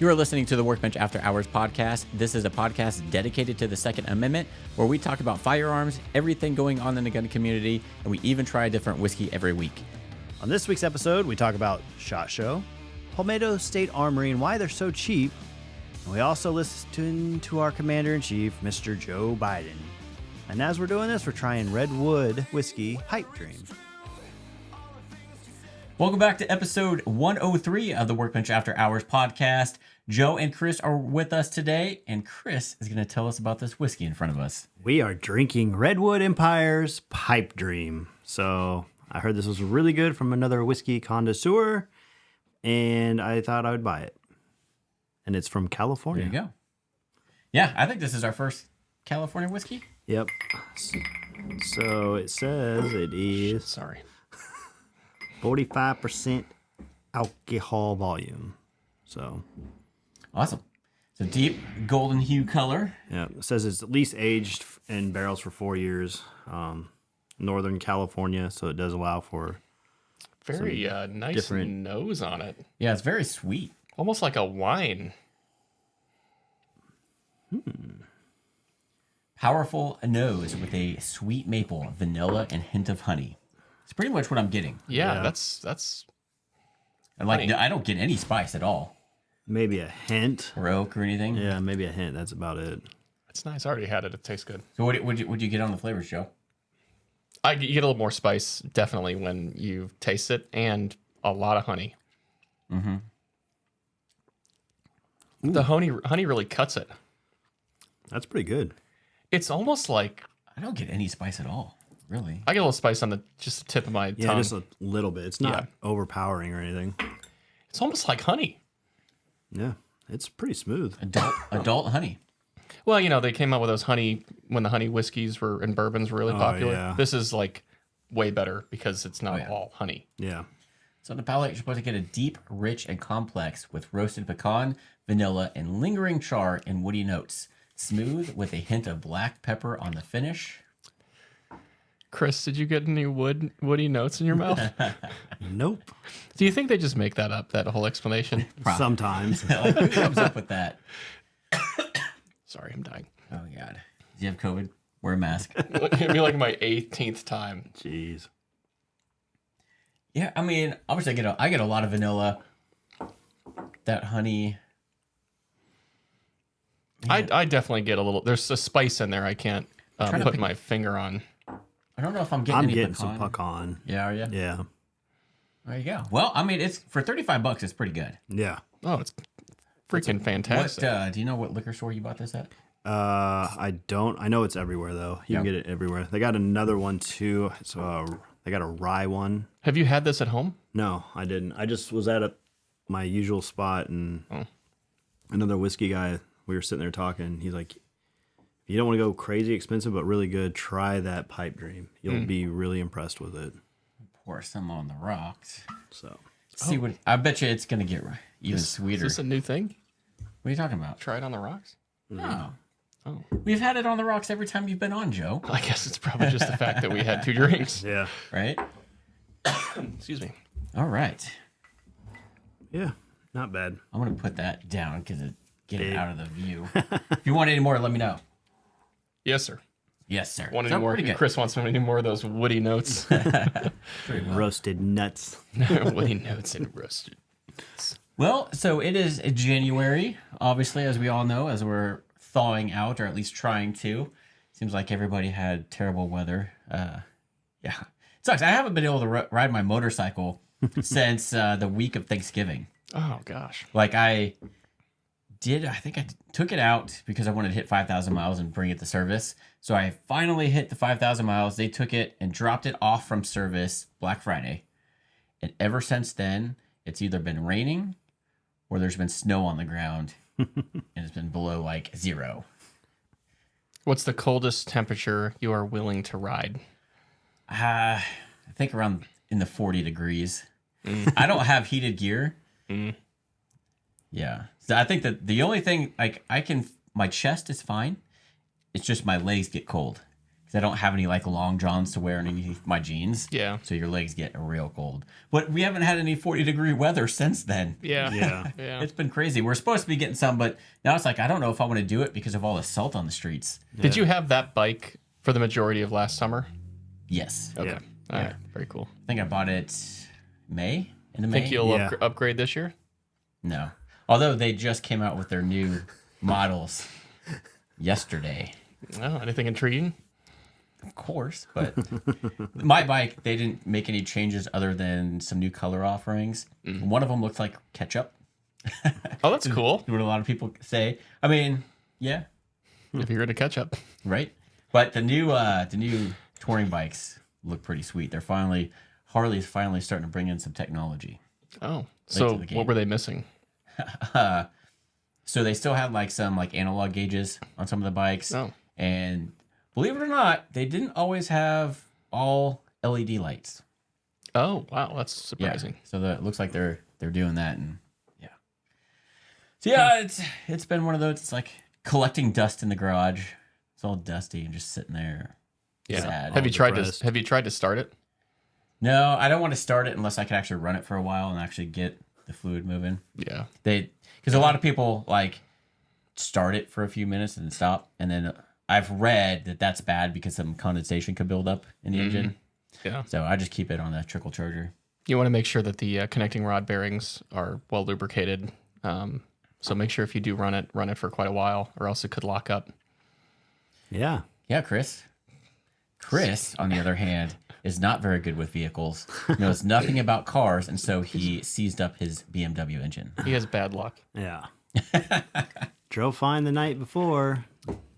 You are listening to the Workbench After Hours podcast. This is a podcast dedicated to the Second Amendment, where we talk about firearms, everything going on in the gun community, and we even try a different whiskey every week. On this week's episode, we talk about SHOT Show, Palmetto State Armory and why they're so cheap, and we also listen to our Commander-in-Chief, Mr. Joe Biden. And as we're doing this, we're trying Redwood Whiskey Pipe Dream. Welcome back to episode 103 of the Workbench After Hours podcast. Joe and Chris are with us today, and Chris is going to tell us about this whiskey in front of us. We are drinking Redwood Empire's Pipe Dream. So I heard this was really good from another whiskey connoisseur, and I thought I would buy it. And it's from California. There you go. Yeah, I think this is our first California whiskey. Yep. So it says it is... Sorry. 45% alcohol volume. So awesome. So deep golden hue color. Yeah, it says it's at least aged in barrels for 4 years. Northern California, so it does allow for very nice different nose on it. Yeah, it's very sweet. Almost like a wine. Powerful nose with a sweet maple, vanilla, and hint of honey. It's pretty much what I'm getting. Yeah. that's. And like, I don't get any spice at all. Maybe a hint or oak or anything. Yeah, maybe a hint. That's about it. It's nice. I already had it. It tastes good. So what would you get on the flavors, Joe? You get a little more spice definitely when you taste it, and a lot of honey. Mm-hmm. The honey really cuts it. That's pretty good. It's almost like I don't get any spice at all. Really? I get a little spice on just the tip of my tongue. Yeah, just a little bit. It's not overpowering or anything. It's almost like honey. Yeah, it's pretty smooth. Adult honey. Well, they came out with those honey when the honey whiskeys were and bourbons were really popular. Yeah. This is like way better because it's not all honey. Yeah. So on the palate, you're supposed to get a deep, rich, and complex with roasted pecan, vanilla, and lingering char and woody notes. Smooth with a hint of black pepper on the finish. Chris, did you get any woody notes in your mouth? Nope. Do you think they just make that up, that whole explanation? Sometimes. Like, who comes up with that? Sorry, I'm dying. Oh, God. Do you have COVID? Wear a mask. It'd be like my 18th time. Jeez. Yeah, I mean, obviously I get a lot of vanilla. That honey. Yeah. I definitely get a little. There's a spice in there I can't put my finger on. I don't know if I'm getting any pecan. Some pecan. Yeah, are you? Yeah. There you go. Well, I mean, it's for $35. It's pretty good. Yeah. Oh, it's freaking fantastic. Do you know what liquor store you bought this at? I don't. I know it's everywhere though. You can get it everywhere. They got another one too. So they got a rye one. Have you had this at home? No, I didn't. I just was at my usual spot, and another whiskey guy. We were sitting there talking. He's like, if you don't want to go crazy expensive but really good, try that Pipe Dream. You'll be really impressed with it. Pour some on the rocks. So see what I bet you it's gonna get even sweeter. Is this a new thing? What are you talking about? Try it on the rocks? No. Oh. We've had it on the rocks every time you've been on, Joe. I guess it's probably just the fact that we had 2 drinks. yeah. Right? Excuse me. All right. Yeah. Not bad. I'm gonna put that down because get it out of the view. If you want any more, let me know. Yes, sir. Yes, sir. Want any more? Chris wants any more of those woody notes. Roasted nuts. Woody notes and roasted. Well, so it is January, obviously, as we all know, as we're thawing out, or at least trying to. Seems like everybody had terrible weather. Yeah. It sucks. I haven't been able to ride my motorcycle since the week of Thanksgiving. Oh, gosh. Like I think I took it out because I wanted to hit 5,000 miles and bring it to service. So I finally hit the 5,000 miles. They took it and dropped it off from service Black Friday. And ever since then, it's either been raining or there's been snow on the ground and it's been below like 0. What's the coldest temperature you are willing to ride? I think around in the 40 degrees. I don't have heated gear. Yeah. So I think that the only thing, like, my chest is fine. It's just my legs get cold. I don't have any like long johns to wear underneath my jeans. Yeah. So your legs get real cold. But we haven't had any 40-degree weather since then. Yeah. Yeah. Yeah. It's been crazy. We're supposed to be getting some, but now it's like I don't know if I want to do it because of all the salt on the streets. Did you have that bike for the majority of last summer? Yes. Okay. Yeah. All right. Very cool. I think I bought it May. Into May. Think you'll Yeah. upgrade this year? No. Although they just came out with their new models yesterday. Oh, anything intriguing? Of course, but my bike, they didn't make any changes other than some new color offerings. One of them looked like ketchup. Oh, that's cool. What a lot of people say. I mean, yeah, If you're into ketchup. right. But the new touring bikes look pretty sweet. Harley's finally starting to bring in some technology. Oh, to so the game. what were they missing? So they still had like some like analog gauges on some of the bikes. Oh. And believe it or not, they didn't always have all LED lights. Oh, wow, that's surprising. So it looks like they're doing that, and yeah. So yeah, it's been one of those. It's like collecting dust in the garage. It's all dusty and just sitting there. Yeah. Sad. Have you tried depressed. to start it? No, I don't want to start it unless I can actually run it for a while and actually get the fluid moving. Yeah. Because a lot of people like start it for a few minutes and then stop, and then I've read that that's bad because some condensation could build up in the engine. Yeah. So I just keep it on the trickle charger. You want to make sure that the connecting rod bearings are well lubricated. So make sure if you do run it for quite a while, or else it could lock up. Yeah. Yeah, Chris. Chris, on the other hand, is not very good with vehicles. Knows nothing about cars, and so he seized up his BMW engine. He has bad luck. Yeah. Drove fine the night before.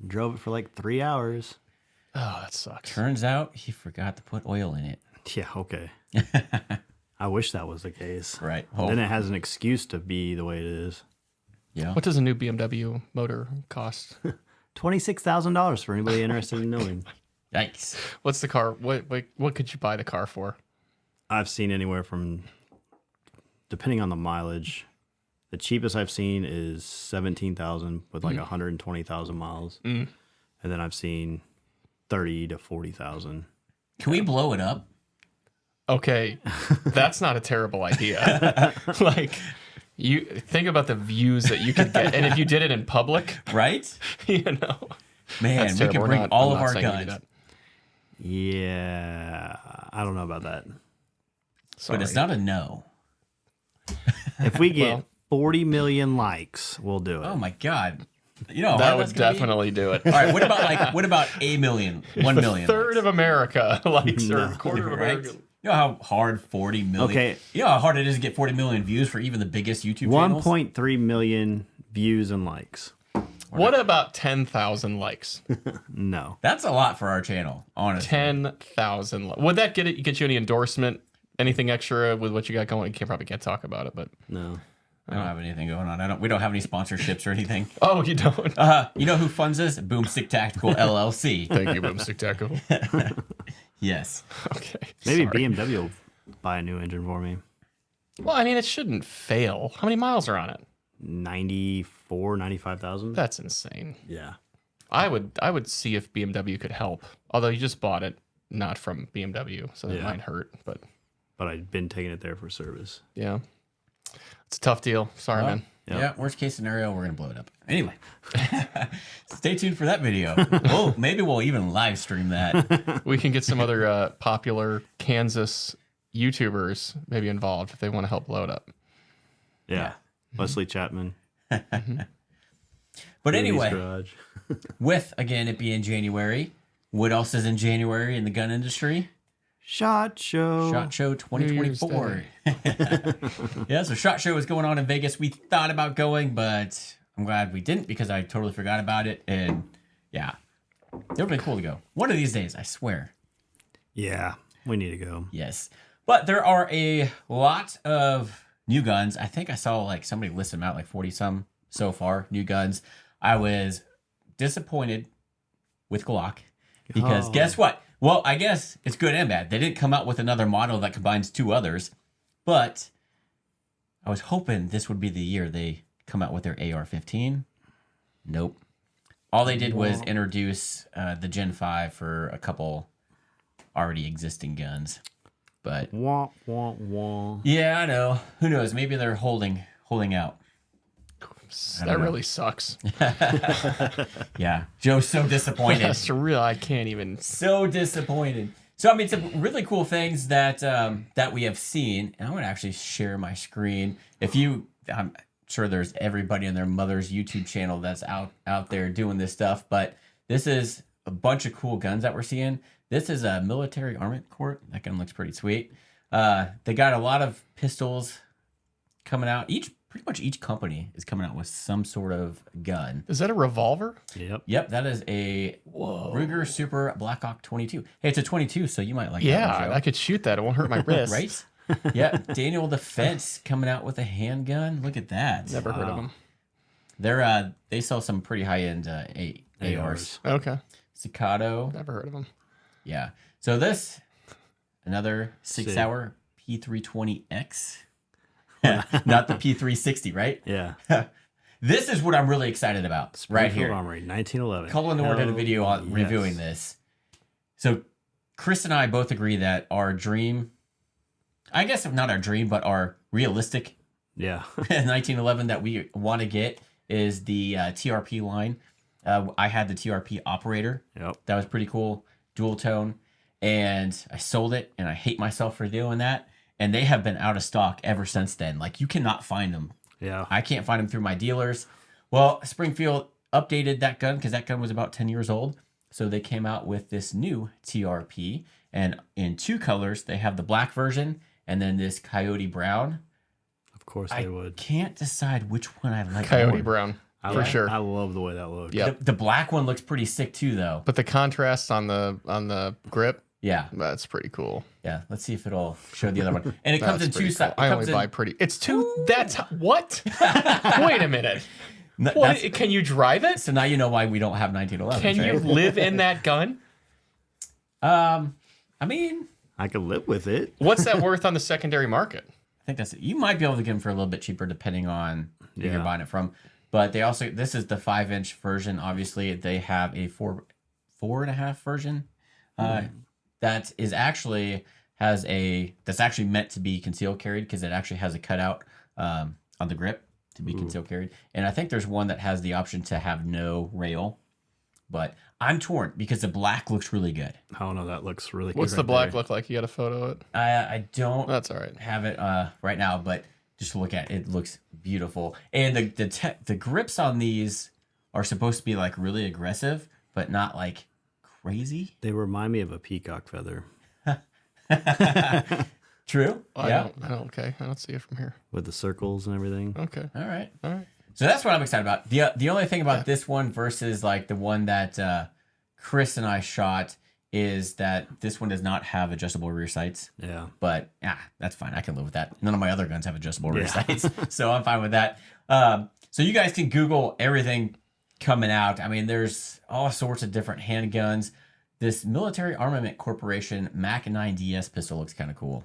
Drove it for like 3 hours. Oh, that sucks. Turns out he forgot to put oil in it. Yeah, okay. I wish that was the case. Right. Then it has an excuse to be the way it is. Yeah. What does a new BMW motor cost? $26,000 for anybody interested in knowing. Yikes. What's the car? What could you buy the car for? I've seen anywhere from, depending on the mileage, the cheapest I've seen is 17,000 with like 120,000 miles, and then I've seen 30 to 40,000. Can we blow it up? Okay, that's not a terrible idea. Like, you think about the views that you could get, and if you did it in public, Right? you know, Man, that's we terrible. could We're bring not- all I'm of not our saying you do guns. that. Yeah, I don't know about that. Sorry. But it's not a no. If we get Well- 40 million likes, we'll do it. Oh my God. You know how That hard would that's gonna be? definitely do it. All right, what about a million? 1 million. Third of America likes, or No. a quarter of right? America. You know how hard 40 million. Okay. You know how hard it is to get 40 million views for even the biggest YouTube channels? 1.3 million views and likes. What about 10,000 likes? No. That's a lot for our channel, honestly. 10,000. Would that get you any endorsement? Anything extra with what you got going? You probably can't talk about it, but No. I don't have anything going on. We don't have any sponsorships or anything. oh, you don't. You know who funds us? Boomstick Tactical LLC. Thank you, Boomstick Tackle. Yes. Okay. Maybe sorry. BMW will buy a new engine for me. Well, I mean, it shouldn't fail. How many miles are on it? 94, 95,000. That's insane. Yeah. I would see if BMW could help. Although you just bought it, not from BMW, so that Yeah. might hurt. But But I've been taking it there for service. yeah, it's a tough deal. Sorry, Well, man. Yep. Yeah, worst case scenario, we're going to blow it up. Anyway, stay tuned for that video. Oh, maybe we'll even live stream that. We can get some other popular Kansas YouTubers maybe involved if they want to help blow it up. Yeah. Wesley Chapman. But Rudy's anyway, Garage. with, again, it being January, what else is in January in the gun industry? SHOT Show. SHOT Show 2024. Yeah, so SHOT Show is going on in Vegas. We thought about going, but I'm glad we didn't because I totally forgot about it. And yeah, it would have been cool to go. One of these days, I swear. Yeah. We need to go. Yes. But there are a lot of new guns. I think I saw like somebody list them out, like 40 some so far, new guns. I was disappointed with Glock because Oh. guess what? Well, I guess it's good and bad. They didn't come out with another model that combines two others, but I was hoping this would be the year they come out with their AR-15. Nope. All they did was introduce the Gen 5 for a couple already existing guns. But Wah, wah, wah. yeah, I know. Who knows? Maybe they're holding out. That really sucks. Yeah, Joe's so disappointed. That's real. I can't even. So disappointed. So I mean, some really cool things that that we have seen, and I'm gonna actually share my screen. I'm sure there's everybody and their mother's YouTube channel that's out there doing this stuff, but this is a bunch of cool guns that we're seeing. This is a military armament court. That gun looks pretty sweet. They got a lot of pistols coming out. Pretty much each company is coming out with some sort of gun. Is that a revolver? Yep, that is a Ruger Super Blackhawk 22. Hey, it's a 22, so you might like that Yeah, one, Joe. I could shoot that. It won't hurt my wrist. Right? Yeah, Daniel Defense coming out with a handgun. Look at that. Never heard of them. They sell some pretty high-end ARs. Okay. Staccato. Never heard of them. Yeah. So this, another 6-hour P320X. Not the P360, right? Yeah. This is what I'm really excited about right here. Armory, 1911. Cullen Nord did a video on reviewing this. So Chris and I both agree that our dream, I guess not our dream, but our realistic 1911 that we want to get is the TRP line. I had the TRP operator. Yep. That was pretty cool. Dual tone. And I sold it, and I hate myself for doing that. And they have been out of stock ever since then. Like, you cannot find them. Yeah. I can't find them through my dealers. Well, Springfield updated that gun because that gun was about 10 years old. So they came out with this new TRP. And in 2 colors, they have the black version and then this coyote brown. Of course they would. I can't decide which one I like Coyote more. brown. For sure. I love the way that looks. Yeah. The black one looks pretty sick too, though. But the contrast on the grip, Yeah. that's pretty cool. Yeah. Let's see if it'll show the other one. And it comes in That's 2 pretty cool. sizes. I only buy pretty. It's 2. That's what? Wait a minute. Can you drive it? So now you know why we don't have 1911. Can you live in that gun? I mean, I could live with it. What's that worth on the secondary market? I think that's it. You might be able to get them for a little bit cheaper depending on who you're buying it from. But they also, this is the 5-inch version. Obviously, they have a 4.5 version. That is actually that's actually meant to be concealed carried because it actually has a cutout on the grip to be concealed carried. And I think there's one that has the option to have no rail. But I'm torn because the black looks really good. I don't know. That looks really good. What's the black look like? You got a photo of it? I don't That's all right. have it right now, but just look at it. It looks beautiful. And the grips on these are supposed to be like really aggressive, but not like crazy. They remind me of a peacock feather. True. Yeah. Okay. I don't see it from here. With the circles and everything. Okay. All right. All right. So that's what I'm excited about. The only thing about this one versus like the one that Chris and I shot is that this one does not have adjustable rear sights. Yeah. But that's fine. I can live with that. None of my other guns have adjustable rear sights, so I'm fine with that. So you guys can Google everything coming out. I mean, there's all sorts of different handguns. This Military Armament Corporation Mac 9 DS pistol looks kind of cool.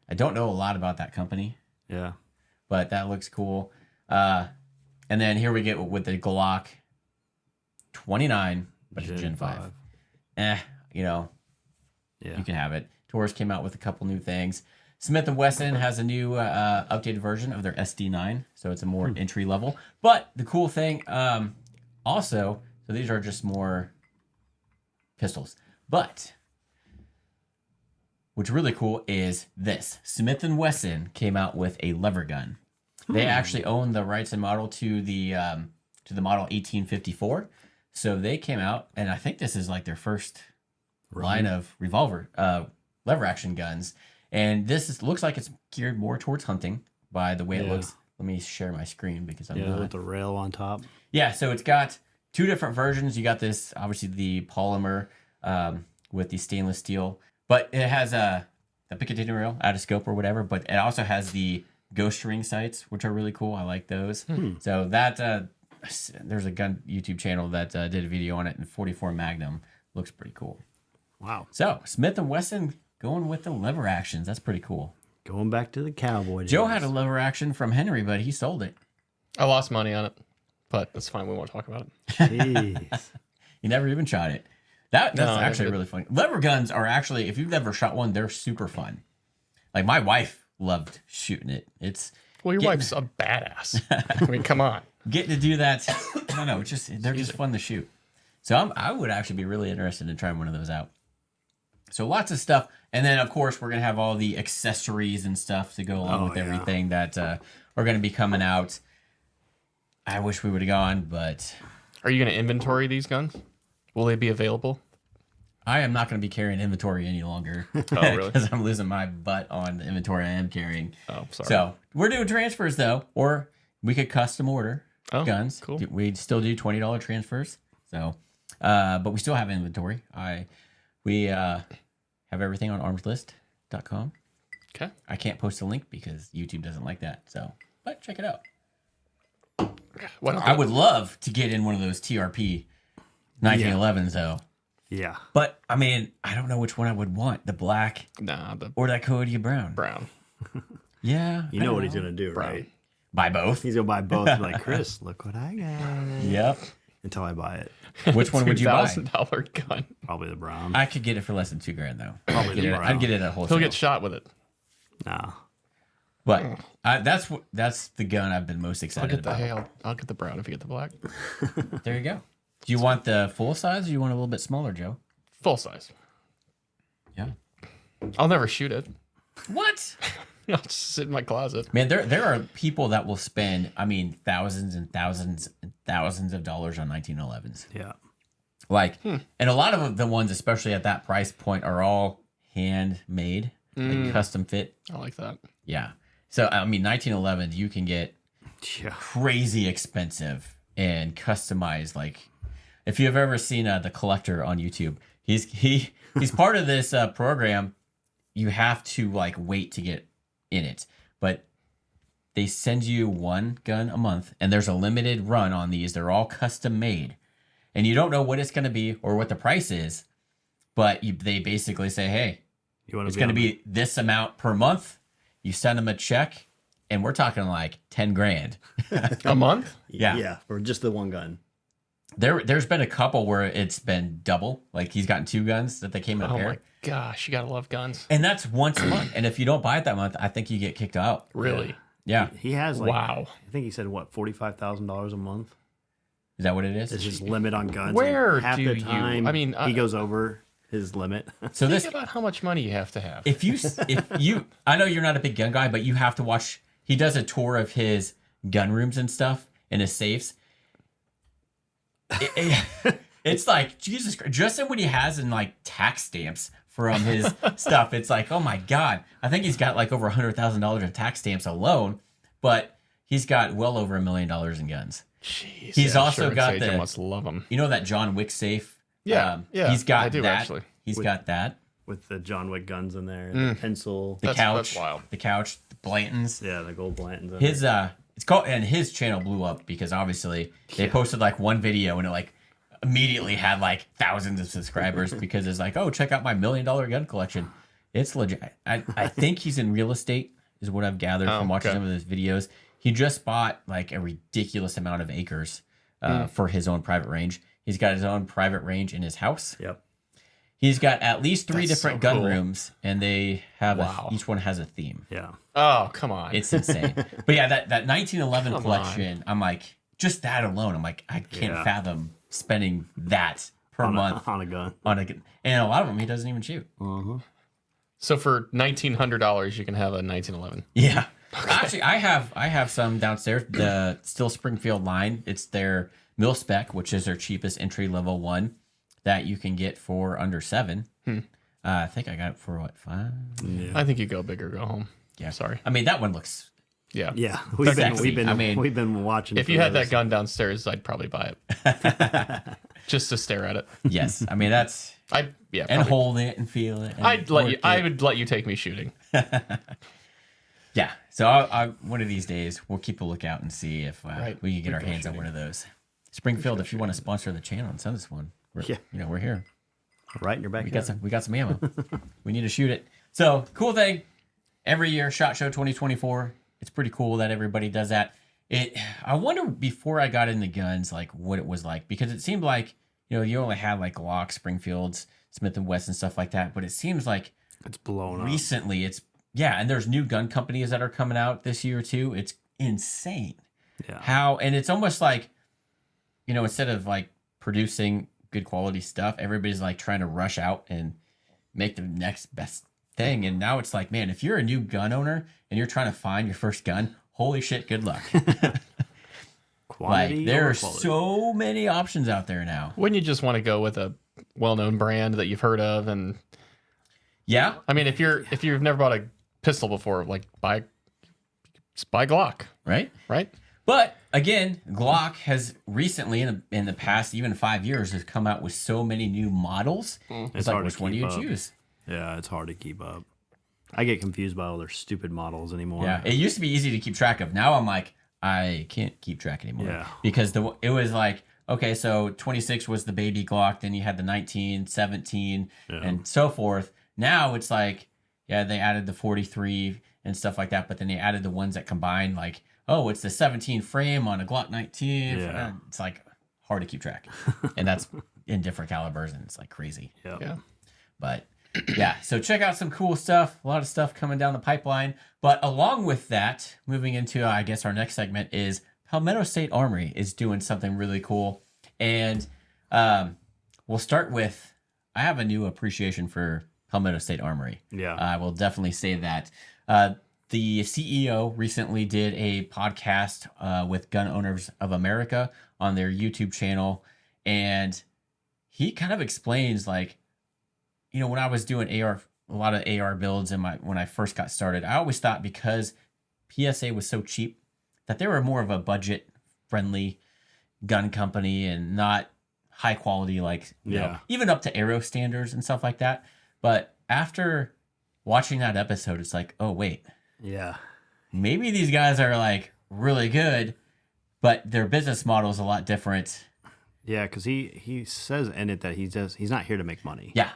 I don't know a lot about that company. Yeah. But that looks cool. And then here we get with the Glock 29, but it's Gen 5. You can have it. Taurus came out with a couple new things. Smith & Wesson has a new updated version of their SD9, so it's a more entry level. But the cool thing, also, so these are just more pistols. But what's really cool is this. Smith & Wesson came out with a lever gun. They actually own the rights and model to the model 1854. So they came out, and I think this is like their first line of revolver lever action guns. And this looks like it's geared more towards hunting by the way it looks. Let me share my screen because I'm with the rail on top. Yeah, so it's got 2 different versions. You got this, obviously the polymer with the stainless steel, but it has a Picatinny rail out of scope or whatever. But it also has the ghost ring sights, which are really cool. I like those. So that there's a gun YouTube channel that did a video on it, and 44 Magnum looks pretty cool. Wow. So Smith & Wesson going with the lever actions. That's pretty cool. Going back to the cowboy days. Joe had a lever action from Henry, but he sold it. I lost money on it. but that's fine. We won't talk about it. Jeez. You never even shot it. That's No, I actually did. really funny. Lever guns are actually, if you've never shot one, they're super fun. Like my wife loved shooting it. It's Well, your Getting- wife's a badass. I mean, come on. getting to do that. I don't know. It's just they're just fun to shoot. So I would actually be really interested in trying one of those out. So lots of stuff, and then of course we're gonna have all the accessories and stuff to go along with everything that are gonna be coming out. I wish we would have gone, but Are you going to inventory these guns? Will they be available? I am not gonna be carrying inventory any longer. Oh, really? Because I'm losing my butt on the inventory I am carrying. Oh, sorry. So we're doing transfers though, or we could custom order guns. cool. We'd still do $20 transfers. So, but we still have inventory. We have everything on armslist.com. Okay. I can't post a link because YouTube doesn't like that. So, but check it out. What I would love to get in one of those TRP 1911s though. Yeah. But I mean, I don't know which one I would want, the black Nah, the or that Cody Brown. brown. Yeah. You know what he's going to do, right? Buy both. He's going to buy both. Like, Chris, look what I got. Yep. Until I buy it. Which one would you buy? $2,000 gun. Probably the brown. I could get it for less than $2,000 though. Probably the brown. I'd get it at wholesale. He'll get shot with it. No. But that's the gun I've been most I'll excited get the about. I'll get the brown if you get the black. There you go. Do you want the full size or you want a little bit smaller, Joe? Full size. Yeah. I'll never shoot it. What? I'll just sit in my closet. Man, there are people that will spend, I mean, thousands and thousands and thousands of dollars on 1911s. Yeah. Like, and a lot of the ones, especially at that price point, are all handmade, like custom fit. I like that. Yeah. So, I mean, 1911, you can get Yeah. crazy expensive and customized. Like, if you've ever seen The Collector on YouTube, he's part of this program. You have to like wait to get in it, but they send you one gun a month, and there's a limited run on these. They're all custom made, and you don't know what it's going to be or what the price is, but they basically say, hey, You want it's going to be this amount per month. You send them a check, and we're talking like 10 grand. A month? Yeah. Yeah. For just the one gun. There's been a couple where it's been double. Like he's gotten two guns that they came in a Oh pair. my gosh, you gotta love guns. And that's once a month. And if you don't buy it that month, I think you get kicked out. Really? Yeah. He has like, Wow. I think he said, what, $45,000 a month? Is that what it is? It's his limit on guns. Where and half do the you- time I mean, he goes over his limit. So Think this, about how much money you have to have. if you, I know you're not a big gun guy, but you have to watch. He does a tour of his gun rooms and stuff and his safes. It's like Jesus Christ. Just in what he has in like tax stamps from his stuff, it's like, oh my God. I think he's got like over $100,000 in tax stamps alone, but he's got well over $1 million in guns. Jeez, He's also insurance got agent the- must love them. You know that John Wick safe? Yeah, yeah, He's got I do, that. actually. He's got that. With the John Wick guns in there, the pencil. The That's couch. wild. The couch. The Blantons. Yeah, the gold Blantons. in His there. it's called, and his channel blew up because obviously they posted like one video and it like immediately had like thousands of subscribers because it's like, oh, check out my $1 million gun collection. It's legit. I think he's in real estate is what I've gathered from watching okay. some of his videos. He just bought like a ridiculous amount of acres for his own private range. He's got his own private range in his house. Yep. He's got at least three That's different so gun cool. rooms, and they have Wow. each one has a theme. Yeah. Oh, come on. It's insane. But yeah, that 1911 Come collection, I'm like, just that alone, I'm like, I can't Yeah. fathom spending that per On month on a gun. on a gun. And a lot of them he doesn't even shoot. So for $1,900, you can have a 1911. Yeah. Actually, I have some downstairs. The Still Springfield line. It's their mil spec, which is their cheapest entry level one that you can get for under $7. I think I got it for what, $5? I think you go big or go home. Yeah. Sorry. I mean, that one looks. Yeah. Yeah. Sexy. I mean, we've been watching. If for you had those. that gun downstairs, I'd probably buy it. Just to stare at it. Yes. I mean, that's And and hold it and feel it. And I work it. would let you take me shooting. Yeah. So I one of these days we'll keep a lookout and see if Right. we can get We our go hands on one of those. Springfield, if you want to sponsor the channel and send us one, we're here. right in your We backyard. got some ammo. We need to shoot it. So cool thing. Every year, SHOT Show 2024. It's pretty cool that everybody does that. I wonder before I got into guns, like what it was like, because it seemed like, you only had like Glock, Springfields, Smith and Wesson, stuff like that. But it seems like It's blown up. recently and there's new gun companies that are coming out this year too. It's insane. Yeah. And it's almost like, instead of like producing good quality stuff, everybody's like trying to rush out and make the next best thing. And now it's like, man, if you're a new gun owner and you're trying to find your first gun, holy shit, good luck. Quantity Like there over are quality. so many options out there now. Wouldn't you just want to go with a well-known brand that you've heard of? And Yeah. I mean, if you've never bought a pistol before, like just buy Glock, Right. right? But again, Glock has recently, in the past even 5 years, has come out with so many new models. It's like, hard to which one do keep you up. choose? Yeah, it's hard to keep up. I get confused by all their stupid models anymore. Yeah, it used to be easy to keep track of. Now I'm like, I can't keep track anymore. Yeah. Because it was like, okay, so 26 was the baby Glock, then you had the 19, 17, and so forth. Now it's like, yeah, they added the 43 and stuff like that, but then they added the ones that combine, like, oh, it's the 17 frame on a Glock 19. Yeah. It's like hard to keep track. And that's in different calibers, and it's like crazy. Yeah. But yeah, so check out some cool stuff. A lot of stuff coming down the pipeline. But along with that, moving into, I guess, our next segment is Palmetto State Armory is doing something really cool. And we'll start with, I have a new appreciation for Palmetto State Armory. Yeah. I will definitely say that. The CEO recently did a podcast with Gun Owners of America on their YouTube channel. And he kind of explains, like, when I was doing a lot of AR builds when I first got started, I always thought because PSA was so cheap that they were more of a budget friendly gun company and not high quality, like, even up to Aero standards and stuff like that. But after watching that episode, it's like, oh, wait, Yeah. maybe these guys are like really good, but their business model is a lot different. Yeah, because he says in it that he's not here to make money. Yeah.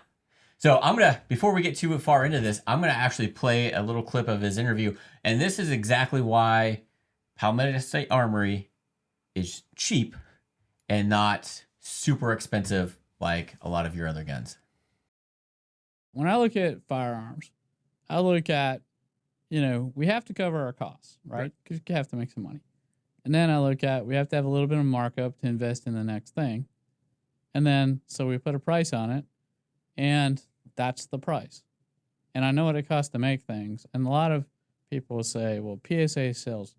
So I'm going to, before we get too far into this, I'm going to actually play a little clip of his interview. And this is exactly why Palmetto State Armory is cheap and not super expensive like a lot of your other guns. When I look at firearms, I look at, we have to cover our costs, right? Because you have to make some money. And then I look at, we have to have a little bit of markup to invest in the next thing. And then, so we put a price on it, and that's the price. And I know what it costs to make things. And a lot of people will say, well, PSA sells,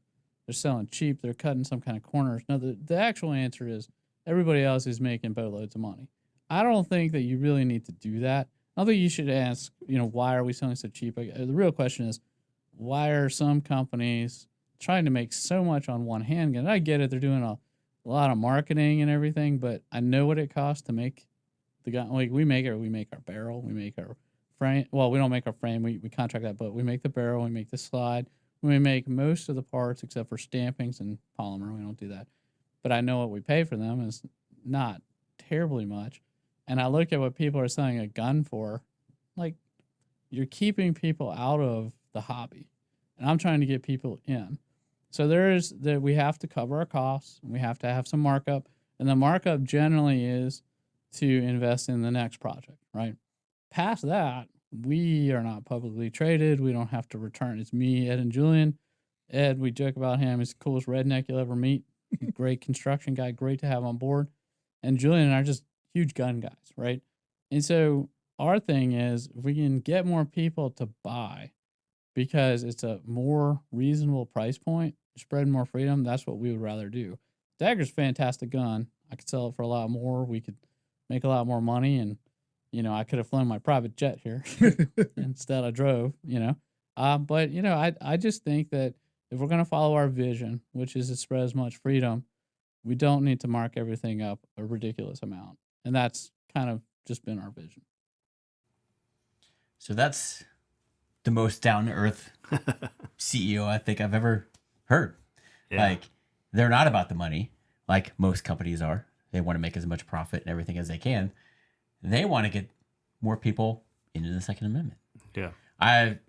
they're selling cheap, they're cutting some kind of corners. No, the actual answer is everybody else is making boatloads of money. I don't think that you really need to do that. I don't think you should ask, why are we selling so cheap? The real question is, why are some companies trying to make so much on one handgun? I get it, they're doing a lot of marketing and everything, but I know what it costs to make the gun. Like we make our barrel, we make our frame. Well, we don't make our frame, we contract that, but we make the barrel, we make the slide, we make most of the parts except for stampings and polymer. We don't do that. But I know what we pay for them is not terribly much. And I look at what people are selling a gun for, like, you're keeping people out of the hobby. And I'm trying to get people in. So we have to cover our costs, and we have to have some markup. And the markup generally is to invest in the next project, right? Past that, we are not publicly traded. We don't have to return. It's me, Ed, and Julian. Ed, we joke about him. He's the coolest redneck you'll ever meet. Great construction guy, great to have on board. And Julian and I are just huge gun guys, right? And so our thing is, if we can get more people to buy because it's a more reasonable price point, spread more freedom, that's what we would rather do. Dagger's a fantastic gun. I could sell it for a lot more. We could make a lot more money, and I could have flown my private jet here instead I drove. But I just think that if we're going to follow our vision, which is to spread as much freedom, we don't need to mark everything up a ridiculous amount, and that's kind of just been our vision. So that's the most down-to-earth CEO I think I've ever heard. Yeah. Like, they're not about the money like most companies are. They want to make as much profit and everything as they can. They want to get more people into the Second Amendment. Yeah. And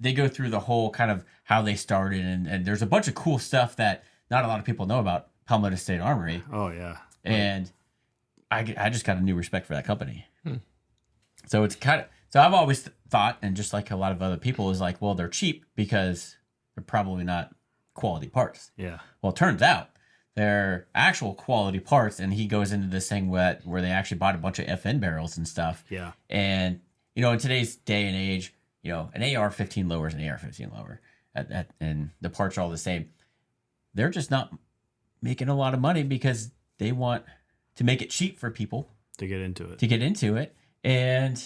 they go through the whole kind of how they started, and there's a bunch of cool stuff that not a lot of people know about Palmetto State Armory. Oh yeah. And I just got a new respect for that company. So it's so I've always thought, and just like a lot of other people, is like, well, they're cheap because they're probably not quality parts. Yeah. Well, it turns out they're actual quality parts, and he goes into this thing where they actually bought a bunch of FN barrels and stuff. Yeah. And in today's day and age, an AR-15 lower is an AR-15 lower, and the parts are all the same. They're just not making a lot of money because they want to make it cheap for people To get into it. And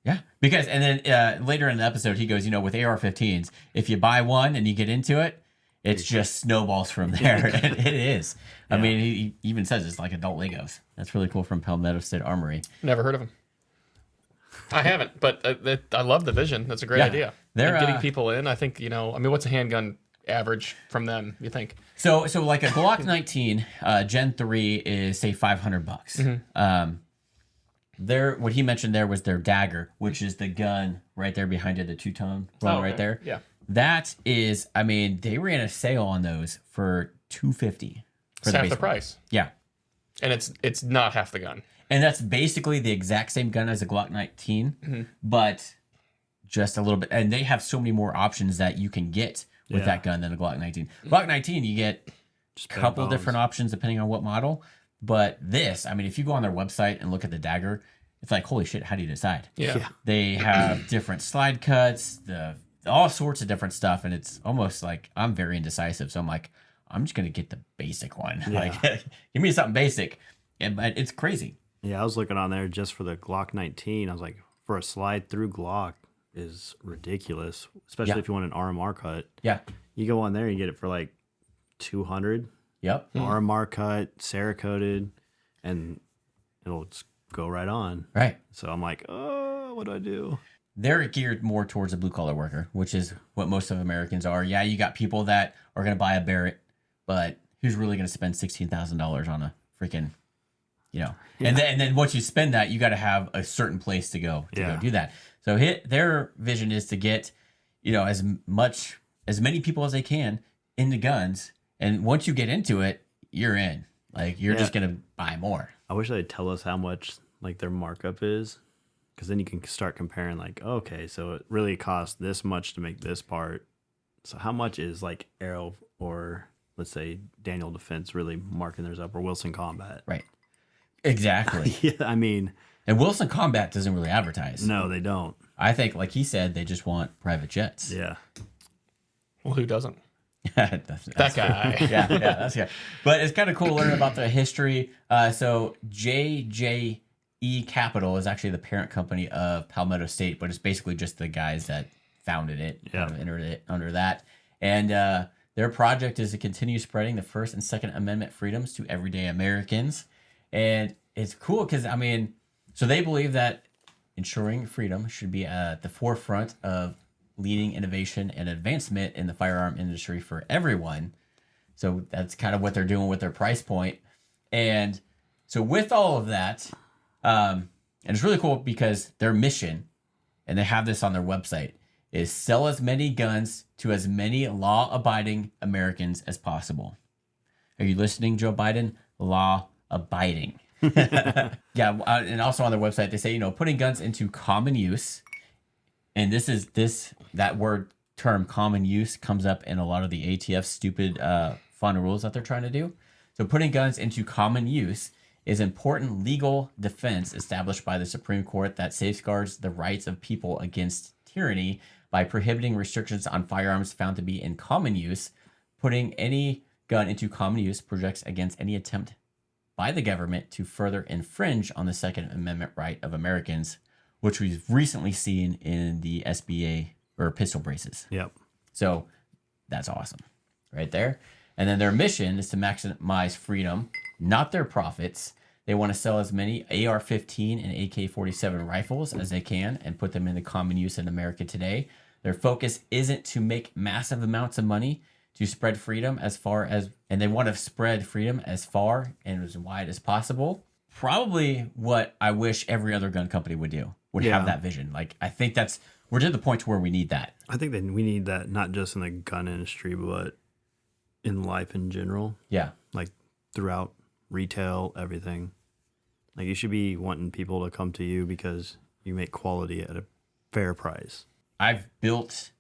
yeah, because and then later in the episode he goes, with AR-15s, if you buy one and you get into it, it's just snowballs from there. It is. I mean, he even says it's like adult Legos. That's really cool from Palmetto State Armory. Never heard of him. I haven't, but I love the vision. That's a great idea. They're getting people in. I think what's a handgun average from them? You think? So like a Glock 19 Gen 3 is say $500. What he mentioned there was their dagger, which is the gun right there behind it, the two-tone right there. Yeah. That is, I mean, they ran a sale on those for $250. It's half the price. Yeah. And it's not half the gun. And that's basically the exact same gun as a Glock 19, but just a little bit. And they have so many more options that you can get with that gun than a Glock 19. Glock 19, you get a couple different options depending on what model. But this, I mean, if you go on their website and look at the dagger, it's like, holy shit, how do you decide? Yeah. They have different slide cuts, all sorts of different stuff. And it's almost like I'm very indecisive. So I'm like, I'm just going to get the basic one. Yeah. Like, give me something basic. But it's crazy. Yeah, I was looking on there just for the Glock 19. I was like, for a slide through Glock is ridiculous, especially if you want an RMR cut. Yeah. You go on there, you get it for like 200. Yep. RMR cut, Cerakoted, and it'll just go right on. Right. So I'm like, oh, what do I do? They're geared more towards a blue collar worker, which is what most of Americans are. Yeah, you got people that are going to buy a Barrett, but who's really going to spend $16,000 on a freaking, And then once you spend that, you got to have a certain place to go do that. So their vision is to get, as many people as they can into guns, and once you get into it, you're in. Like you're just gonna buy more. I wish they'd tell us how much like their markup is, because then you can start comparing. Like, okay, so it really costs this much to make this part. So how much is like Arrow or let's say Daniel Defense really marking theirs up, or Wilson Combat? Right. Exactly. Yeah, I mean, and Wilson Combat doesn't really advertise. No, they don't. I think, like he said, they just want private jets. Yeah. Well, who doesn't? that's that guy. Yeah, that's good. But it's kind of cool learning about the history. So JJE Capital is actually the parent company of Palmetto State, but it's basically just the guys that founded it, kind of entered it under that. And their project is to continue spreading the First and Second Amendment freedoms to everyday Americans. And it's cool because, I mean, so they believe that ensuring freedom should be at the forefront of leading innovation and advancement in the firearm industry for everyone. So that's kind of what they're doing with their price point. And so with all of that, and it's really cool because their mission, and they have this on their website, is sell as many guns to as many law-abiding Americans as possible. Are you listening, Joe Biden? Law-abiding. Yeah, and also on their website, they say, putting guns into common use. And that word term common use comes up in a lot of the ATF stupid fun rules that they're trying to do. So putting guns into common use is important legal defense established by the Supreme Court that safeguards the rights of people against tyranny by prohibiting restrictions on firearms found to be in common use. Putting any gun into common use projects against any attempt by the government to further infringe on the Second Amendment right of Americans, which we've recently seen in the SBA or pistol braces. Yep. So that's awesome right there. And then their mission is to maximize freedom, not their profits. They want to sell as many AR-15 and AK-47 rifles as they can and put them into common use in America today. Their focus isn't to make massive amounts of money, to spread freedom and they want to spread freedom as far and as wide as possible. Probably what I wish every other gun company would do, have that vision. Like, I think that's we're to the point where we need that. I think that we need that not just in the gun industry, but in life in general, Yeah. like throughout retail, everything. Like you should be wanting people to come to you because you make quality at a fair price. I've built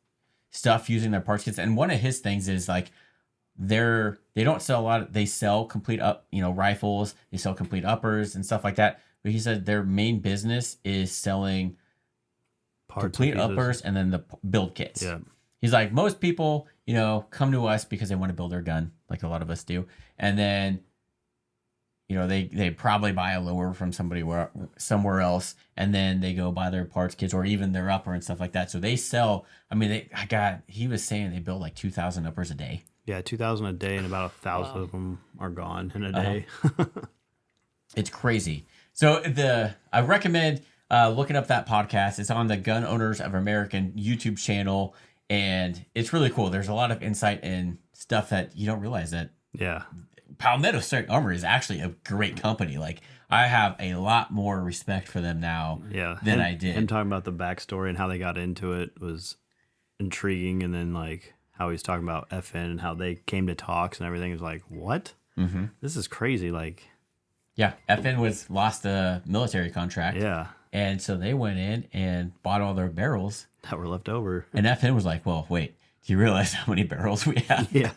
stuff using their parts kits, and one of his things is like they don't sell a lot. They sell complete rifles. They sell complete uppers and stuff like that. But he said their main business is selling Parts and complete pieces. uppers and then the build kits. Yeah. He's like, most people, come to us because they want to build their gun, like a lot of us do, and then they probably buy a lower from somewhere else, and then they go buy their parts kits or even their upper and stuff like that. So they sell. I mean, he was saying they build like 2,000 uppers a day. Yeah, 2,000 a day, and about 1,000 of them are gone in a day. It's crazy. So I recommend looking up that podcast. It's on the Gun Owners of American YouTube channel, and it's really cool. There's a lot of insight and stuff that you don't realize that Yeah. Palmetto State Armory is actually a great company. Like, I have a lot more respect for them now than I did. Him talking about the backstory and how they got into it was intriguing, and then like how he's talking about FN and how they came to talks and everything. Is like, what? Mm-hmm. This is crazy. Like, Yeah, FN lost a military contract. yeah, And so they went in and bought all their barrels. that were left over. And FN was like, well, wait, do you realize how many barrels we have? Yeah,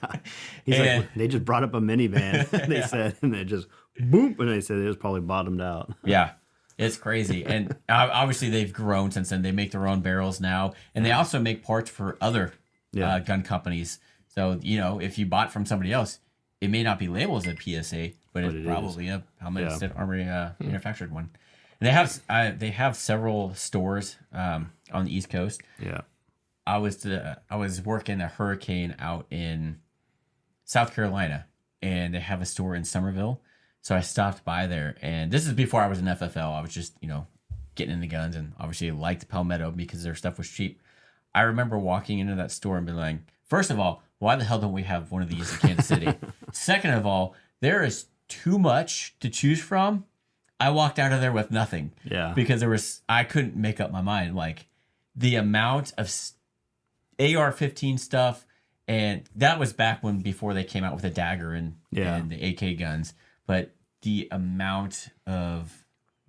he's And- like, they just brought up a minivan. They said, and they just boom, and they said it was probably bottomed out. Yeah, it's crazy. And obviously they've grown since then. They make their own barrels now. And they also make parts for other gun companies. So, if you bought from somebody else, it may not be labeled as a PSA, but it's it probably a Palmetto Yeah. State Armory manufactured one. And they have several stores on the East Coast. Yeah, I was working a hurricane out in South Carolina, and they have a store in Somerville. So I stopped by there, and this is before I was in FFL. I was just, getting into guns, and obviously liked Palmetto because their stuff was cheap. I remember walking into that store and being like, first of all, why the hell don't we have one of these in Kansas City? Second of all, there is too much to choose from. I walked out of there with nothing. Yeah. Because I couldn't make up my mind. Like, the amount of AR-15 stuff, and that was back before they came out with the dagger and the AK guns. But the amount of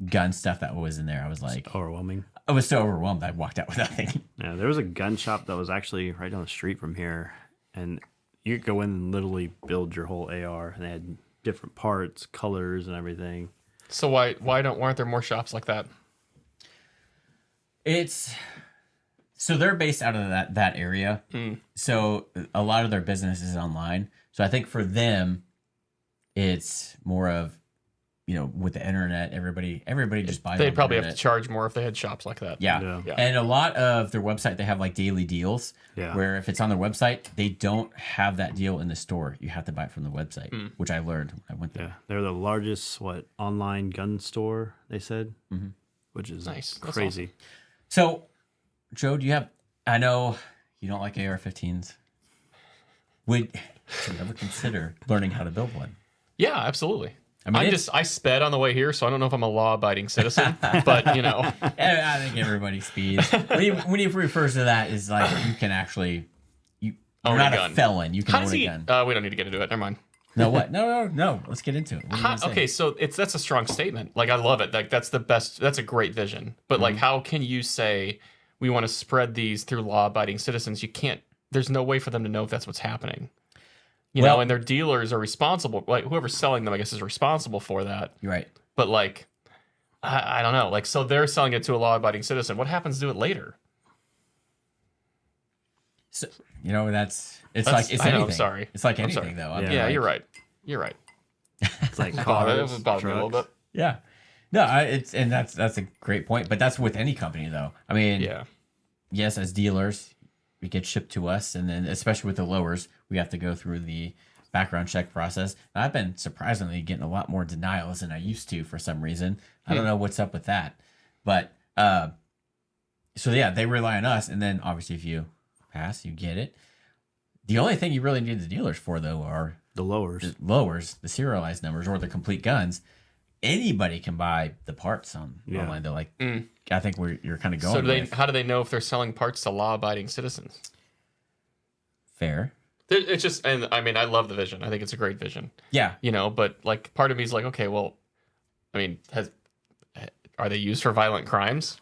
gun stuff that was in there, I was like, overwhelming. I was so overwhelmed. I walked out with nothing. Yeah, there was a gun shop that was actually right down the street from here, and you could go in and literally build your whole AR, and they had different parts, colors, and everything. So why aren't there more shops like that? So they're based out of that area. So a lot of their business is online. So I think for them, it's more of, with the internet, everybody just buys. They'd on the probably have internet. to charge more if they had shops like that. Yeah. Yeah. And a lot of their website, they have like daily deals. Yeah. Where if it's on their website, they don't have that deal in the store. You have to buy it from the website, which I learned when I went there. Yeah, they're the largest online gun store. They said, which is Nice. That's crazy. So, Joe, I know you don't like AR-15s. Would you ever consider learning how to build one? Yeah, absolutely. I mean, I sped on the way here, so I don't know if I'm a law-abiding citizen, but I think everybody speeds. When he refers to that, is like you can actually, you're Own not a a gun. felon. You can how own does a he? gun. We don't need to get into it. Never mind. No, what? No. Let's get into it. What are you gonna say? Okay, so that's a strong statement. Like, I love it. Like, that's the best. That's a great vision. But like, how can you say we want to spread these through law-abiding citizens? You can't. There's no way for them to know if that's what's happening. You know, and their dealers are responsible. Like, whoever's selling them, I guess, is responsible for that. You're right. But like, I don't know. Like, so they're selling it to a law-abiding citizen. What happens to it later? So, it's anything. I'm sorry. It's like I'm anything, sorry. though. Yeah, you're right. You're right. It's like It cars, bothered me a little trucks. bit. Yeah. No, that's a great point. But that's with any company, though. I mean, Yeah. yes, as dealers, it gets shipped to us, and then especially with the lowers, we have to go through the background check process. And I've been surprisingly getting a lot more denials than I used to for some reason. I don't know what's up with that, but so yeah, they rely on us, and then obviously if you pass, you get it. The only thing you really need the dealers for, though, are The lowers. the lowers, the serialized numbers, or the complete guns. anybody can buy the parts Yeah. online. They're like, I think you're kind of going. So with. how do they know if they're selling parts to law-abiding citizens? Fair. It's just, and I mean, I love the vision. I think it's a great vision. Yeah. You know, but like part of me is like, okay, well, I mean, are they used for violent crimes?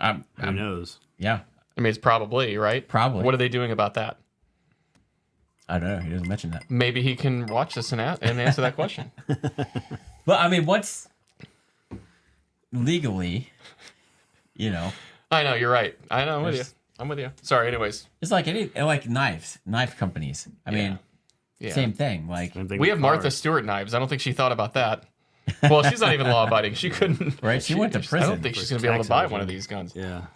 Who knows? Yeah. I mean, it's probably, right? Probably. What are they doing about that? I don't know. He doesn't mention that. Maybe he can watch this and answer that question. But I mean, what's legally, I know, you're right. I know, I'm with you. Sorry, anyways. it's like knife companies. I mean, Yeah. same thing. Like, Same thing We with have Martha cars. Stewart knives. I don't think she thought about that. Well, she's not even law-abiding. She couldn't. right? She went to I prison. don't think for she's going to be able to buy tax one of evasion. these guns. Yeah.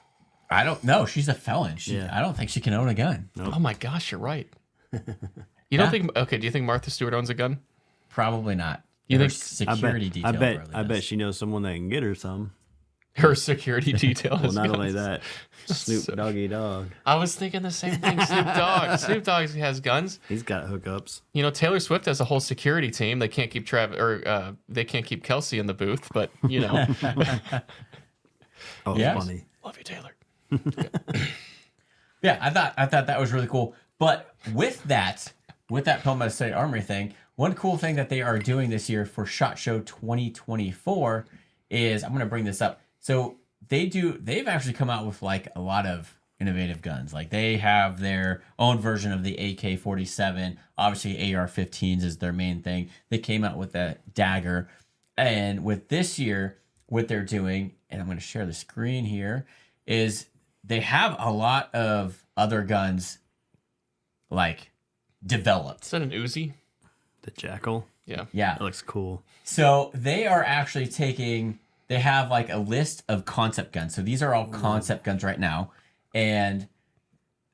I don't know. She's a felon. Yeah. I don't think she can own a gun. Oh my gosh, you're right. You don't think? Okay, do you think Martha Stewart owns a gun? Probably not. You Her think- security detail? I bet probably she knows someone that can get her some. Her security detail. Well, is not guns. only that, Snoop Doggy Dog. I was thinking the same thing. Snoop Dogg. Snoop Dogg has guns. He's got hookups. You know, Taylor Swift has a whole security team. They can't keep they can't keep Kelsey in the booth, but you know, Oh, Yes. funny. love you, Taylor. Yeah, I thought that was really cool. But with that Palmetto State Armory thing, one cool thing that they are doing this year for SHOT Show 2024 is, I'm going to bring this up. So they've actually come out with like a lot of innovative guns. Like they have their own version of the AK-47. Obviously AR-15s is their main thing. They came out with a dagger. And with this year, what they're doing, and I'm going to share the screen here, is they have a lot of other guns like developed. Is that an Uzi? The Jackal. Yeah. Yeah. That looks cool. So they are actually they have like a list of concept guns. So these are all concept guns right now. And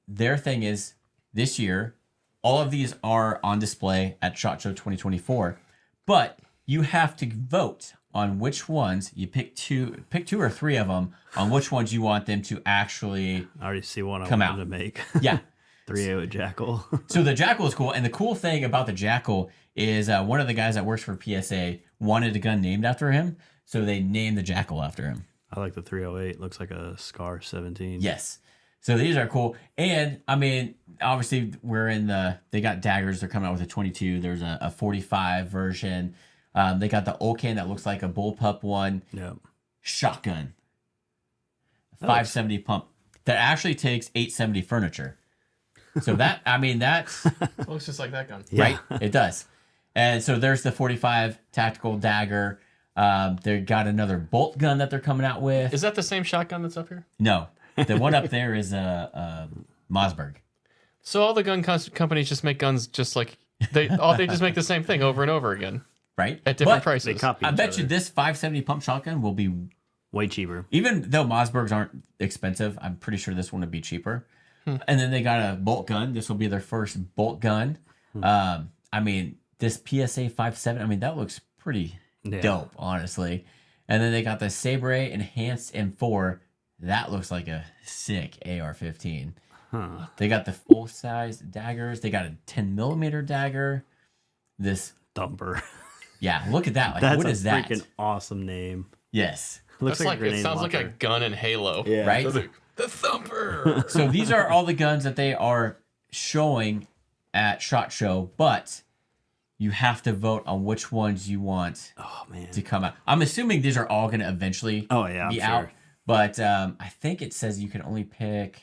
their thing is this year, all of these are on display at SHOT Show 2024. But you have to vote on which ones you pick two or three of them on which ones you want them to actually I already see one I Come wanted out. to make. yeah. 3A Jackal. So the Jackal is cool, and the cool thing about the Jackal is one of the guys that works for PSA wanted a gun named after him, so they named the Jackal after him. I like the 308. Looks like a Scar 17. Yes. So these are cool, and I mean, obviously they got daggers. They're coming out with a 22. There's a 45 version. They got the Olcan that looks like a bullpup one. Yeah. Shotgun. That 570 pump that actually takes 870 furniture. So that, I mean, that's Looks just like that gun. right. It does. And so there's the 45 tactical dagger. They got another bolt gun that they're coming out with. Is that the same shotgun that's up here? No, the one up there is a Mossberg. So all the gun companies just make guns just like they just make the same thing over and over again Right? at different But prices. They copy I each bet other. you this 570 pump shotgun will be, Way cheaper. even though Mossbergs aren't expensive, I'm pretty sure this one would be cheaper. And then they got a bolt gun. This will be their first bolt gun. I mean, this PSA 5.7, I mean, that looks pretty dope, honestly. And then they got the Sabre Enhanced M4. That looks like a sick AR-15. Huh. They got the full-size daggers. They got a 10mm dagger. This, Thumper. yeah, look at that. Like, That's what a is that? freaking awesome name. Yes. Looks That's like a grenade it sounds like a launcher. gun in Halo. Yeah. Right? The thumper. So these are all the guns that they are showing at SHOT Show, but you have to vote on which ones you want Oh man. to come out. I'm assuming these are all going to eventually Oh yeah. I'm be sure. out, but I think it says you can only pick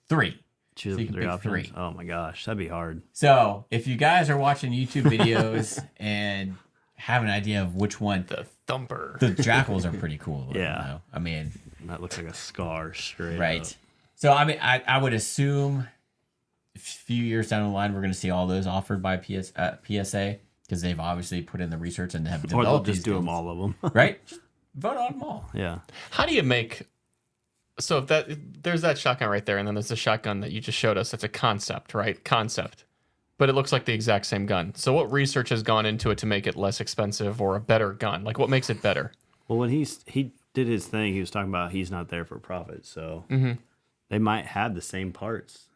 three. Choose So you up can three pick options. three. Oh my gosh, that'd be hard. So if you guys are watching YouTube videos and have an idea of which one, The thumper. the Jackals are pretty cool. Yeah. though. I mean, That looks like a Scar straight right. up. So I mean, I would assume a few years down the line we're going to see all those offered by PSA because they've obviously put in the research and have Or they'll developed just these do them guns. all of them. Right? Just vote on them all. Yeah. How do you make? So if there's that shotgun right there, and then there's the shotgun that you just showed us. That's a concept, right? Concept, but it looks like the exact same gun. So what research has gone into it to make it less expensive or a better gun? Like what makes it better? Well, when he did his thing, he was talking about he's not there for profit, so they might have the same parts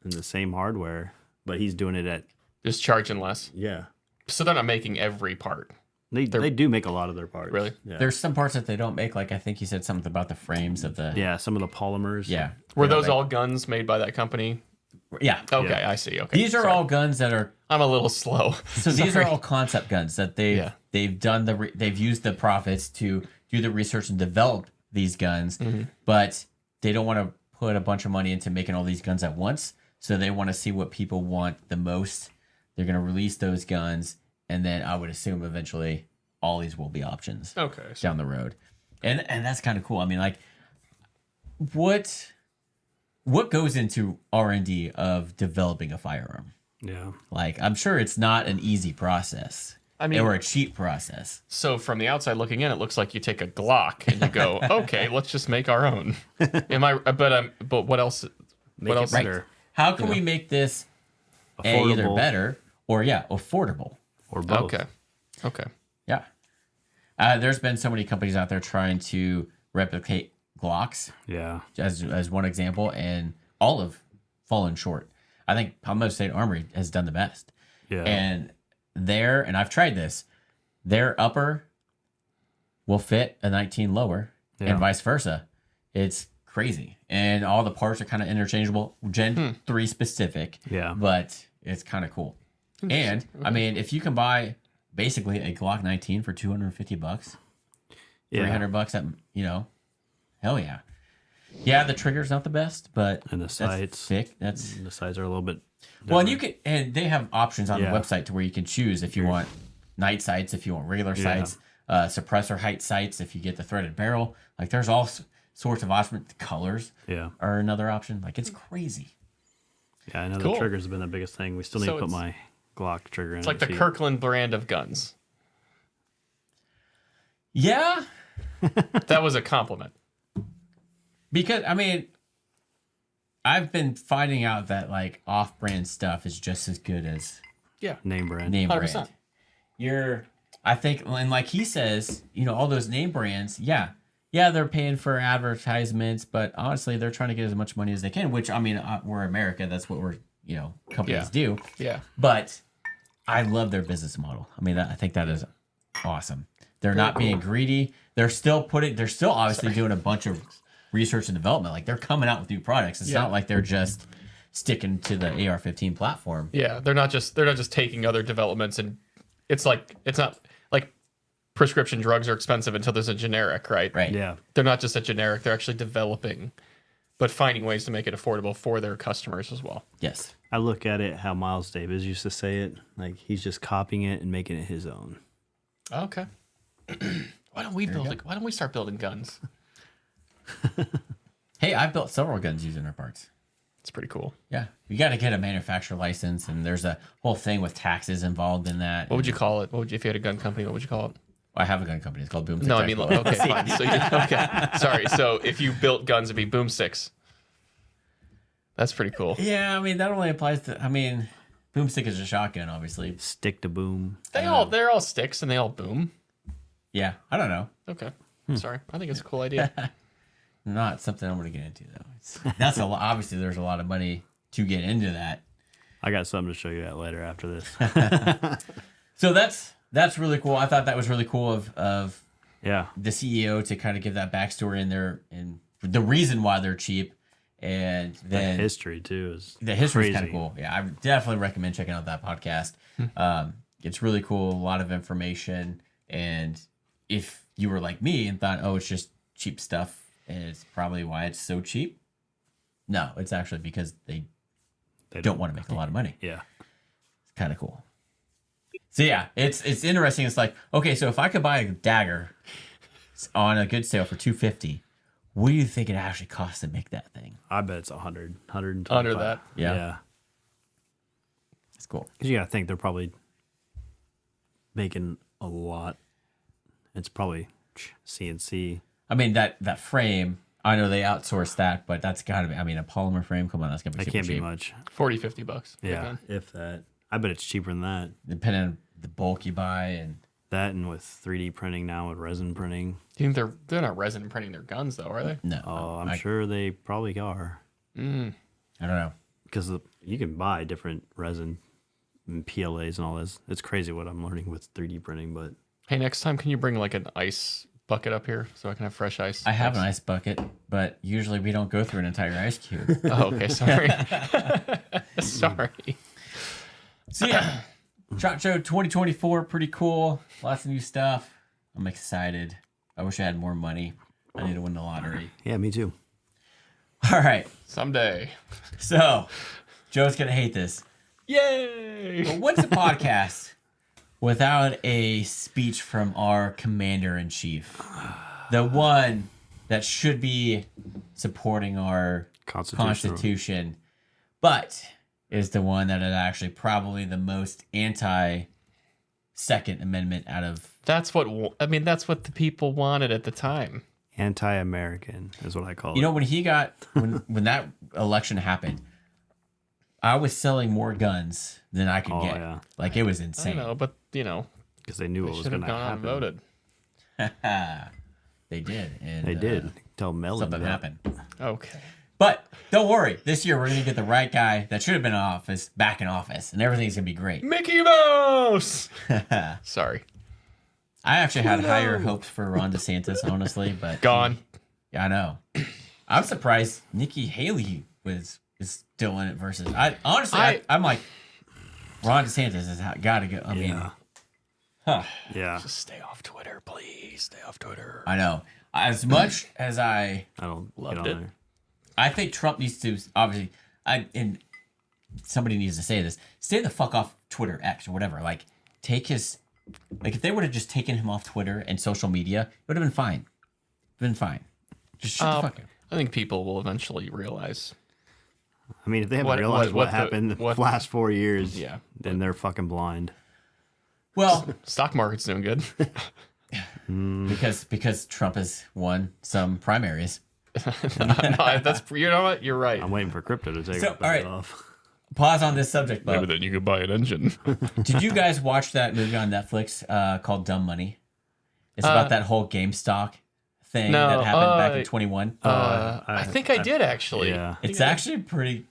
and the same hardware, but he's doing it at Just charging less. yeah. So they're not making every part. They do make a lot of their parts. Really? Yeah. There's some parts that they don't make. Like I think you said something about the frames of the. Yeah, some of the polymers. Yeah. Were They don't those all guns made by that company? Yeah. Okay, Yeah. I see. Okay. These are Sorry. all guns that are. I'm a little slow. So these are Sorry. all concept guns that they've done they've used the profits to do the research and develop these guns, but they don't want to put a bunch of money into making all these guns at once. So they want to see what people want the most. They're going to release those guns, and then I would assume eventually all these will be options Okay. down the road, and that's kind of cool. I mean, like, what goes into R&D of developing a firearm? Yeah. Like, I'm sure it's not an easy process. I mean- or a cheap process. So from the outside looking in, it looks like you take a Glock and you go, okay, let's just make our own. But what else? Make what it else? better. How can we make this either Affordable. better or affordable? Or both. Okay. Yeah. There's been so many companies out there trying to replicate Glocks Yeah. as one example, and all have fallen short. I think Palmetto State Armory has done the best. Yeah. And I've tried this, their upper will fit a 19 lower and vice versa. It's crazy. And all the parts are kind of interchangeable, Gen 3 specific. Yeah. But it's kind of cool. And I mean, if you can buy basically a Glock 19 for $250, $300 at, hell yeah. Yeah, the trigger's not the best, but And the sights. thick. That's The sides are a little bit. well, and they have options on Yeah. the website to where you can choose if you want night sights, if you want regular sights, suppressor height sights, if you get the threaded barrel. Like, there's all sorts of options. The colors Yeah. are another option. Like, it's crazy. Yeah, I know Cool. the triggers have been the biggest thing. We still need So to put it's- my Glock trigger in. It's like the Kirkland brand of guns. Yeah, That was a compliment. because I mean, I've been finding out that like off-brand stuff is just as good as Yeah. name brand. name 100%. brand. I think, and like he says, all those name brands, yeah, they're paying for advertisements, but honestly, they're trying to get as much money as they can. Which I mean, we're America. That's what we're companies do. Yeah. But I love their business model. I mean, I think that is awesome. They're not being greedy. They're still obviously doing a bunch of research and development. Like, they're coming out with new products. It's not like they're just sticking to the AR-15 platform. Yeah. They're not just taking other developments, and it's not like prescription drugs are expensive until there's a generic, right? Right. Yeah. They're not just a generic, they're actually developing, but finding ways to make it affordable for their customers as well. Yes. I look at it how Miles Davis used to say it. Like, he's just copying it and making it his own. Okay. Why don't we start building guns? Hey, I've built several guns using our parts. It's pretty cool. Yeah. You got to get a manufacturer license, and there's a whole thing with taxes involved in that. What would you call it? If you had a gun company, what would you call it? I have a gun company. It's called Boomstick. No, I mean, okay, fine. So okay. Sorry. So if you built guns, it'd be Boomsticks. That's pretty cool. Yeah, I mean, that only applies to, Boomstick is a shotgun, obviously. Stick to boom. They're all sticks and they all boom. Yeah, I don't know. Okay. Sorry. I think it's a cool idea. Not something I'm going to get into, though. That's a lot. Obviously, there's a lot of money to get into that. I got something to show you that later after this. So that's really cool. I thought that was really cool of Yeah. the CEO to kind of give that backstory in there and the reason why they're cheap. And then History, too, is the history is kind crazy. of cool. Yeah, I definitely recommend checking out that podcast. It's really cool, a lot of information. And if you were like me and thought, oh, it's just cheap stuff, and it's probably why it's so cheap. No, it's actually because they don't want to make a lot of money. Yeah. It's kind of cool. So yeah, it's interesting. It's like, okay, so if I could buy a dagger on a good sale for $250, what do you think it actually costs to make that thing? I bet it's 100, 125. Under that. Yeah. Yeah. It's cool. Because you got to think they're probably making a lot. It's probably CNC. I mean, that frame, I know they outsource that, but that's got to be, a polymer frame, come on, that's going to be That super can't be cheap. much. $40-$50. Yeah. If that. I bet it's cheaper than that. Depending on the bulk you buy. And That and with 3D printing now, with resin printing. Do you think they're not resin printing their guns though, are they? no. Oh, I'm sure they probably are. I don't know. Because you can buy different resin and PLAs and all this. It's crazy what I'm learning with 3D printing, but Hey, next time, can you bring like an ice bucket up here so I can have fresh ice? I have an ice bucket, but usually we don't go through an entire ice cube. Oh, okay. Sorry. Sorry. So yeah, SHOT Show 2024, pretty cool. Lots of new stuff. I'm excited. I wish I had more money. I need to win the lottery. yeah, me too. All right. Someday. So Joe's gonna hate this. Yay! But what's a podcast without a speech from our commander-in-chief? The one that should be supporting our Constitution, but is the one that is actually probably the most anti-Second Amendment out of... That's what the people wanted at the time. Anti-American is what I call it. You know, when that election happened, I was selling more guns than I could get. Yeah. Like, it was I insane. know, but Because they knew they what was should going have to gone out and happen. voted. They did. And, They did. Tell Melon Something that. happened. Okay. But don't worry. This year, we're going to get the right guy that should have been in office back in office. And everything's going to be great. Mickey Mouse. Sorry. I actually had higher hopes for Ron DeSantis, honestly. But Gone. Yeah, I know. I'm surprised Nikki Haley is still in it versus... I'm like, Ron DeSantis has got to go. I mean... Yeah. Huh. Just stay off Twitter, please. Stay off Twitter. I know. As much as I don't Loved get on it. there. I think Trump needs to, obviously, and somebody needs to say this, stay the fuck off Twitter, X, or whatever. Like, take his, like, if they would have just taken him off Twitter and social media, it would have been fine. Just shut the fuck up. I think people will eventually realize. I mean, if they haven't What- realized what what, the- happened the what- last 4 years, Yeah. then they're fucking blind. Well, Stock market's doing good. because Trump has won some primaries. No, you know what? You're right. I'm waiting for crypto to take So, it all right. off. Pause on this subject, Maybe but then you could buy an engine. did you guys watch that movie on Netflix called Dumb Money? It's about that whole GameStop thing No, that happened back in 21. I think I did actually. Yeah. It's actually pretty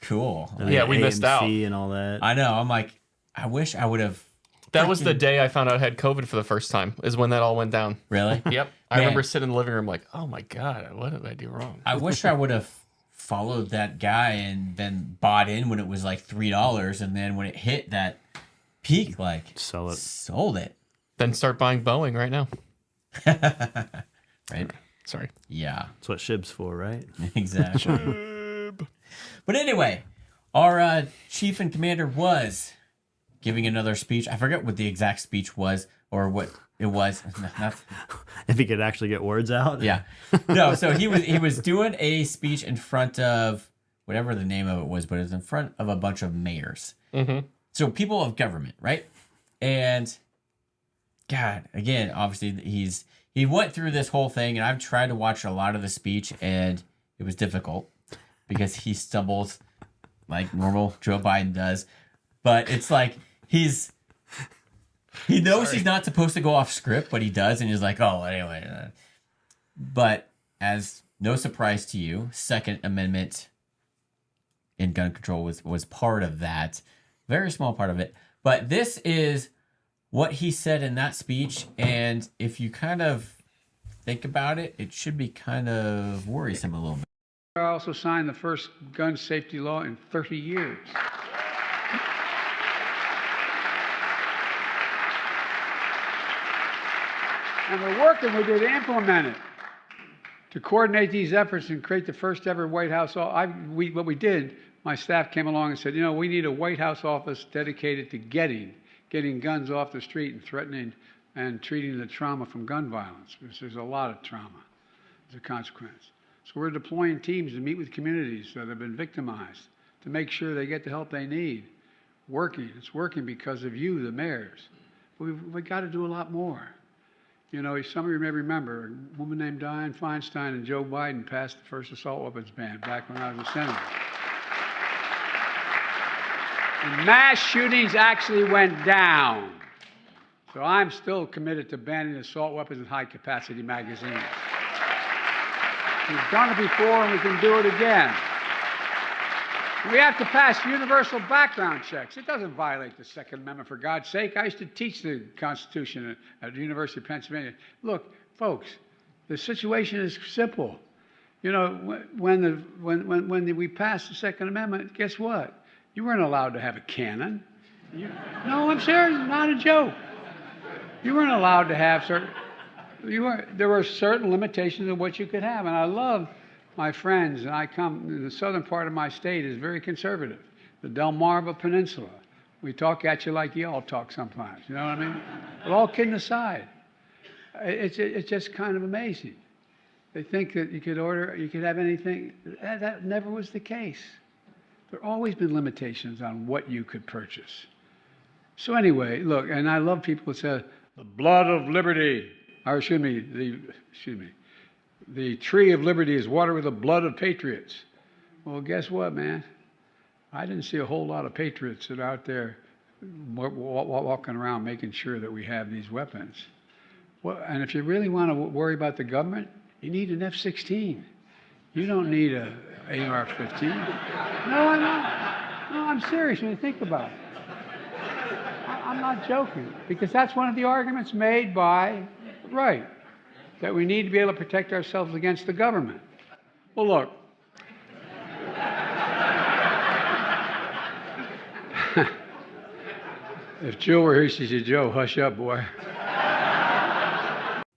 cool. And Yeah, the we missed out. AMC and all that. I know. I'm like, I wish I would have. That was the day I found out I had COVID for the first time. Is when that all went down. Really? Yep. I Man. remember sitting in the living room like, oh my god, what did I do wrong? I wish I would have followed that guy and then bought in when it was like $3, and then when it hit that peak, like Sell it. sold it. Then start buying Boeing right now. Right? Sorry. Yeah. That's what SHIB's for, right? Exactly. But anyway, our chief and commander was giving another speech. I forget what the exact speech was or what it was. If he could actually get words out. Yeah. No, so he was doing a speech in front of whatever the name of it was, but it was in front of a bunch of mayors. Mm-hmm. So people of government, right? And God, again, obviously he went through this whole thing, and I've tried to watch a lot of the speech, and it was difficult because he stumbles like normal Joe Biden does. But it's like he knows he's not supposed to go off script, but he does, and he's like, oh, anyway. But as no surprise to you, Second Amendment in gun control was part of that. Very small part of it. But this is what he said in that speech, and if you kind of think about it, it should be kind of worrisome a little bit. I also signed the first gun safety law in 30 years. And we're working with you to implement it, to coordinate these efforts and create the first ever White House. What we did, my staff came along and said, we need a White House office dedicated to getting guns off the street and threatening and treating the trauma from gun violence, because there's a lot of trauma as a consequence. So we're deploying teams to meet with communities that have been victimized to make sure they get the help they need. It's working because of you, the mayors. We've got to do a lot more. Some of you may remember a woman named Dianne Feinstein and Joe Biden passed the first assault weapons ban back when I was a senator. And mass shootings actually went down. So I'm still committed to banning assault weapons and high-capacity magazines. We've done it before and we can do it again. We have to pass universal background checks. It doesn't violate the Second Amendment, for God's sake. I used to teach the Constitution at the University of Pennsylvania. Look, folks, the situation is simple. You know, when we passed the Second Amendment, guess what? You weren't allowed to have a cannon. No, I'm serious. Not a joke. You weren't allowed to have certain. There were certain limitations of what you could have, and I love my friends, and I come. The southern part of my state is very conservative. The Delmarva Peninsula. We talk at you like y'all talk sometimes. You know what I mean? But all kidding aside, it's just kind of amazing. They think that you could have anything. That never was the case. There have always been limitations on what you could purchase. So anyway, look, and I love people who say, the blood of liberty, or the tree of liberty is watered with the blood of patriots. Well, guess what, man? I didn't see a whole lot of patriots that are out there walking around making sure that we have these weapons. Well, and if you really want to worry about the government, you need an F-16. You don't need a AR-15. No, I'm serious when you think about it. I'm not joking, because that's one of the arguments made by the right, that we need to be able to protect ourselves against the government. Well, look. If Joe were here, she'd say, Joe, hush up, boy.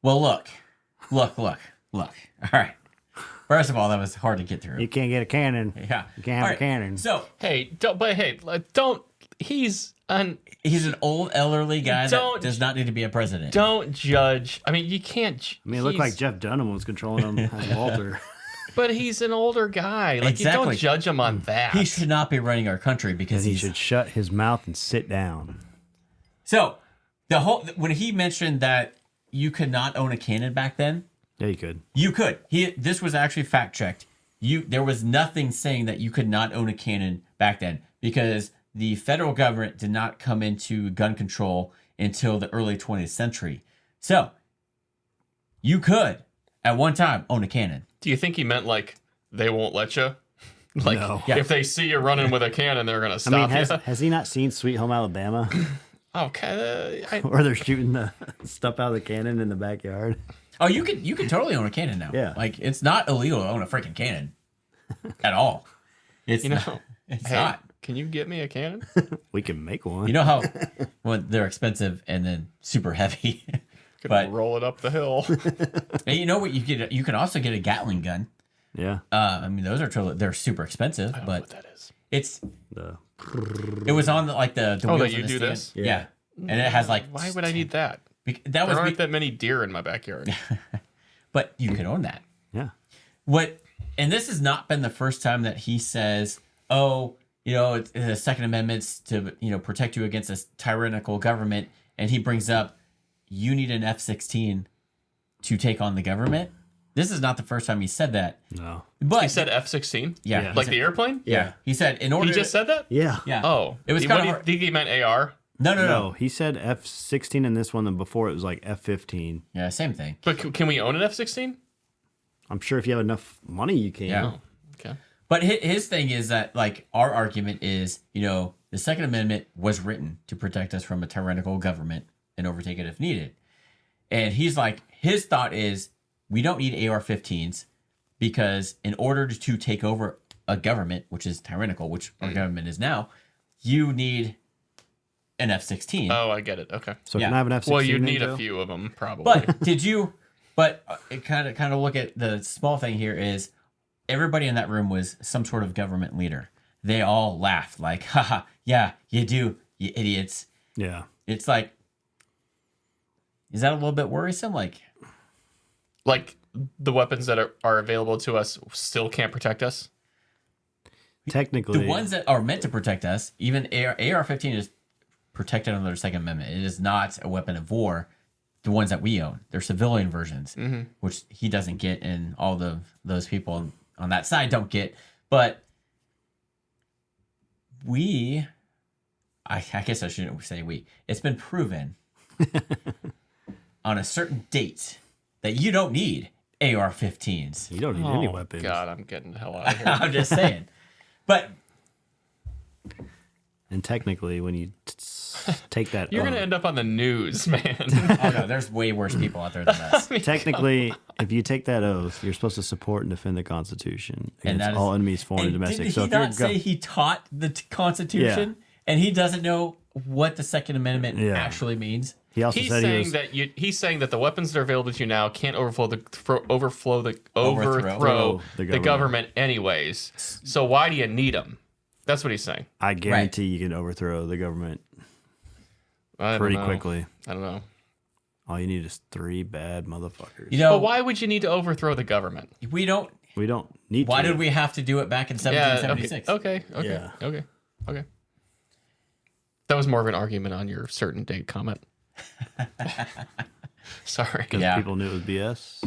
Well, look. All right. First of all, that was hard to get through. You can't get a cannon. Yeah. You can't have a cannon. So he's an old elderly guy that does not need to be a president. Don't judge. I mean, you can't. I mean, it looked like Jeff Dunham was controlling him as Walter. But he's an older guy. Like, exactly. You don't judge him on that. He should not be running our country because he should shut his mouth and sit down. So, when he mentioned that you could not own a cannon back then. Yeah, you could. You could. This was actually fact checked. There was nothing saying that you could not own a cannon back then, because the federal government did not come into gun control until the early 20th century. So, you could, at one time, own a cannon. Do you think he meant, like, they won't let you? Like, no. If they see you running with a cannon, they're going to stop you? Has he not seen Sweet Home Alabama? Okay. Where they're shooting the stuff out of the cannon in the backyard? Oh, you can totally own a cannon now. Yeah. Like, it's not illegal to own a freaking cannon at all. It's not. It's not. Can you get me a cannon? We can make one. You know how they're expensive and then super heavy. But roll it up the hill. And you know what? You can also get a Gatling gun. Yeah. I mean, those are they're super expensive. I don't but know what that is. It was on the wheels that you of the do stand. this? Yeah. And it has like. Why would I need that? There aren't that many deer in my backyard. But you can own that. Yeah. And this has not been the first time that he says, "Oh, it's the Second Amendment's to protect you against a tyrannical government," and he brings up, "You need an F-16 to take on the government." This is not the first time he said that. No. But He said F-16? Yeah. Like the airplane? Yeah. He said in order. He just said that? Yeah. Yeah. Oh. It was What kind do of you hard. think he meant AR? No. He said F-16 in this one, and before it was like F-15. Yeah, same thing. But can we own an F-16? I'm sure if you have enough money, you can. Yeah. Oh, okay. But his thing is that, like, our argument is, the Second Amendment was written to protect us from a tyrannical government and overtake it if needed. And he's like, his thought is, we don't need AR-15s because in order to take over a government, which is tyrannical, which our government is now, you need an F-16. Oh, I get it. Okay. So Yeah. can I have an F-16? Well, you'd then, need Joe? a few of them, probably. But it kind of look at the small thing here is everybody in that room was some sort of government leader. They all laughed like, haha, yeah, you do, you idiots. Yeah. It's like, is that a little bit worrisome? Like the weapons that are available to us still can't protect us? Technically. the ones that are meant to protect us, even AR-15 is protected under the Second Amendment. It is not a weapon of war. The ones that we own, they're civilian versions, which he doesn't get, and all those people on that side don't get. But I guess I shouldn't say we. It's been proven on a certain date that you don't need AR-15s. You don't need any weapons. God, I'm getting the hell out of here. I'm just saying. But And technically, when you take that You're oath, gonna end up on the news, man. Oh no, there's way worse people out there than us. technically, if you take that oath, you're supposed to support and defend the Constitution And against that is- all enemies, foreign and And domestic. didn't So he if you're not say he taught the Constitution, and he doesn't know what the Second Amendment Yeah. actually means? he also He's said saying he was that he's saying that the weapons that are available to you now can't overthrow Overthrow the government anyways. So why do you need them? That's what he's saying. I guarantee you can overthrow the government I don't pretty know. quickly. I don't know. All you need is 3 bad motherfuckers. You know, But why would you need to overthrow the government? we don't. We don't need Why to. did we have to do it back in Yeah. 1776? Okay. Yeah. Okay. That was more of an argument on your certain date comment. Sorry. Because Yeah. people knew it was BS?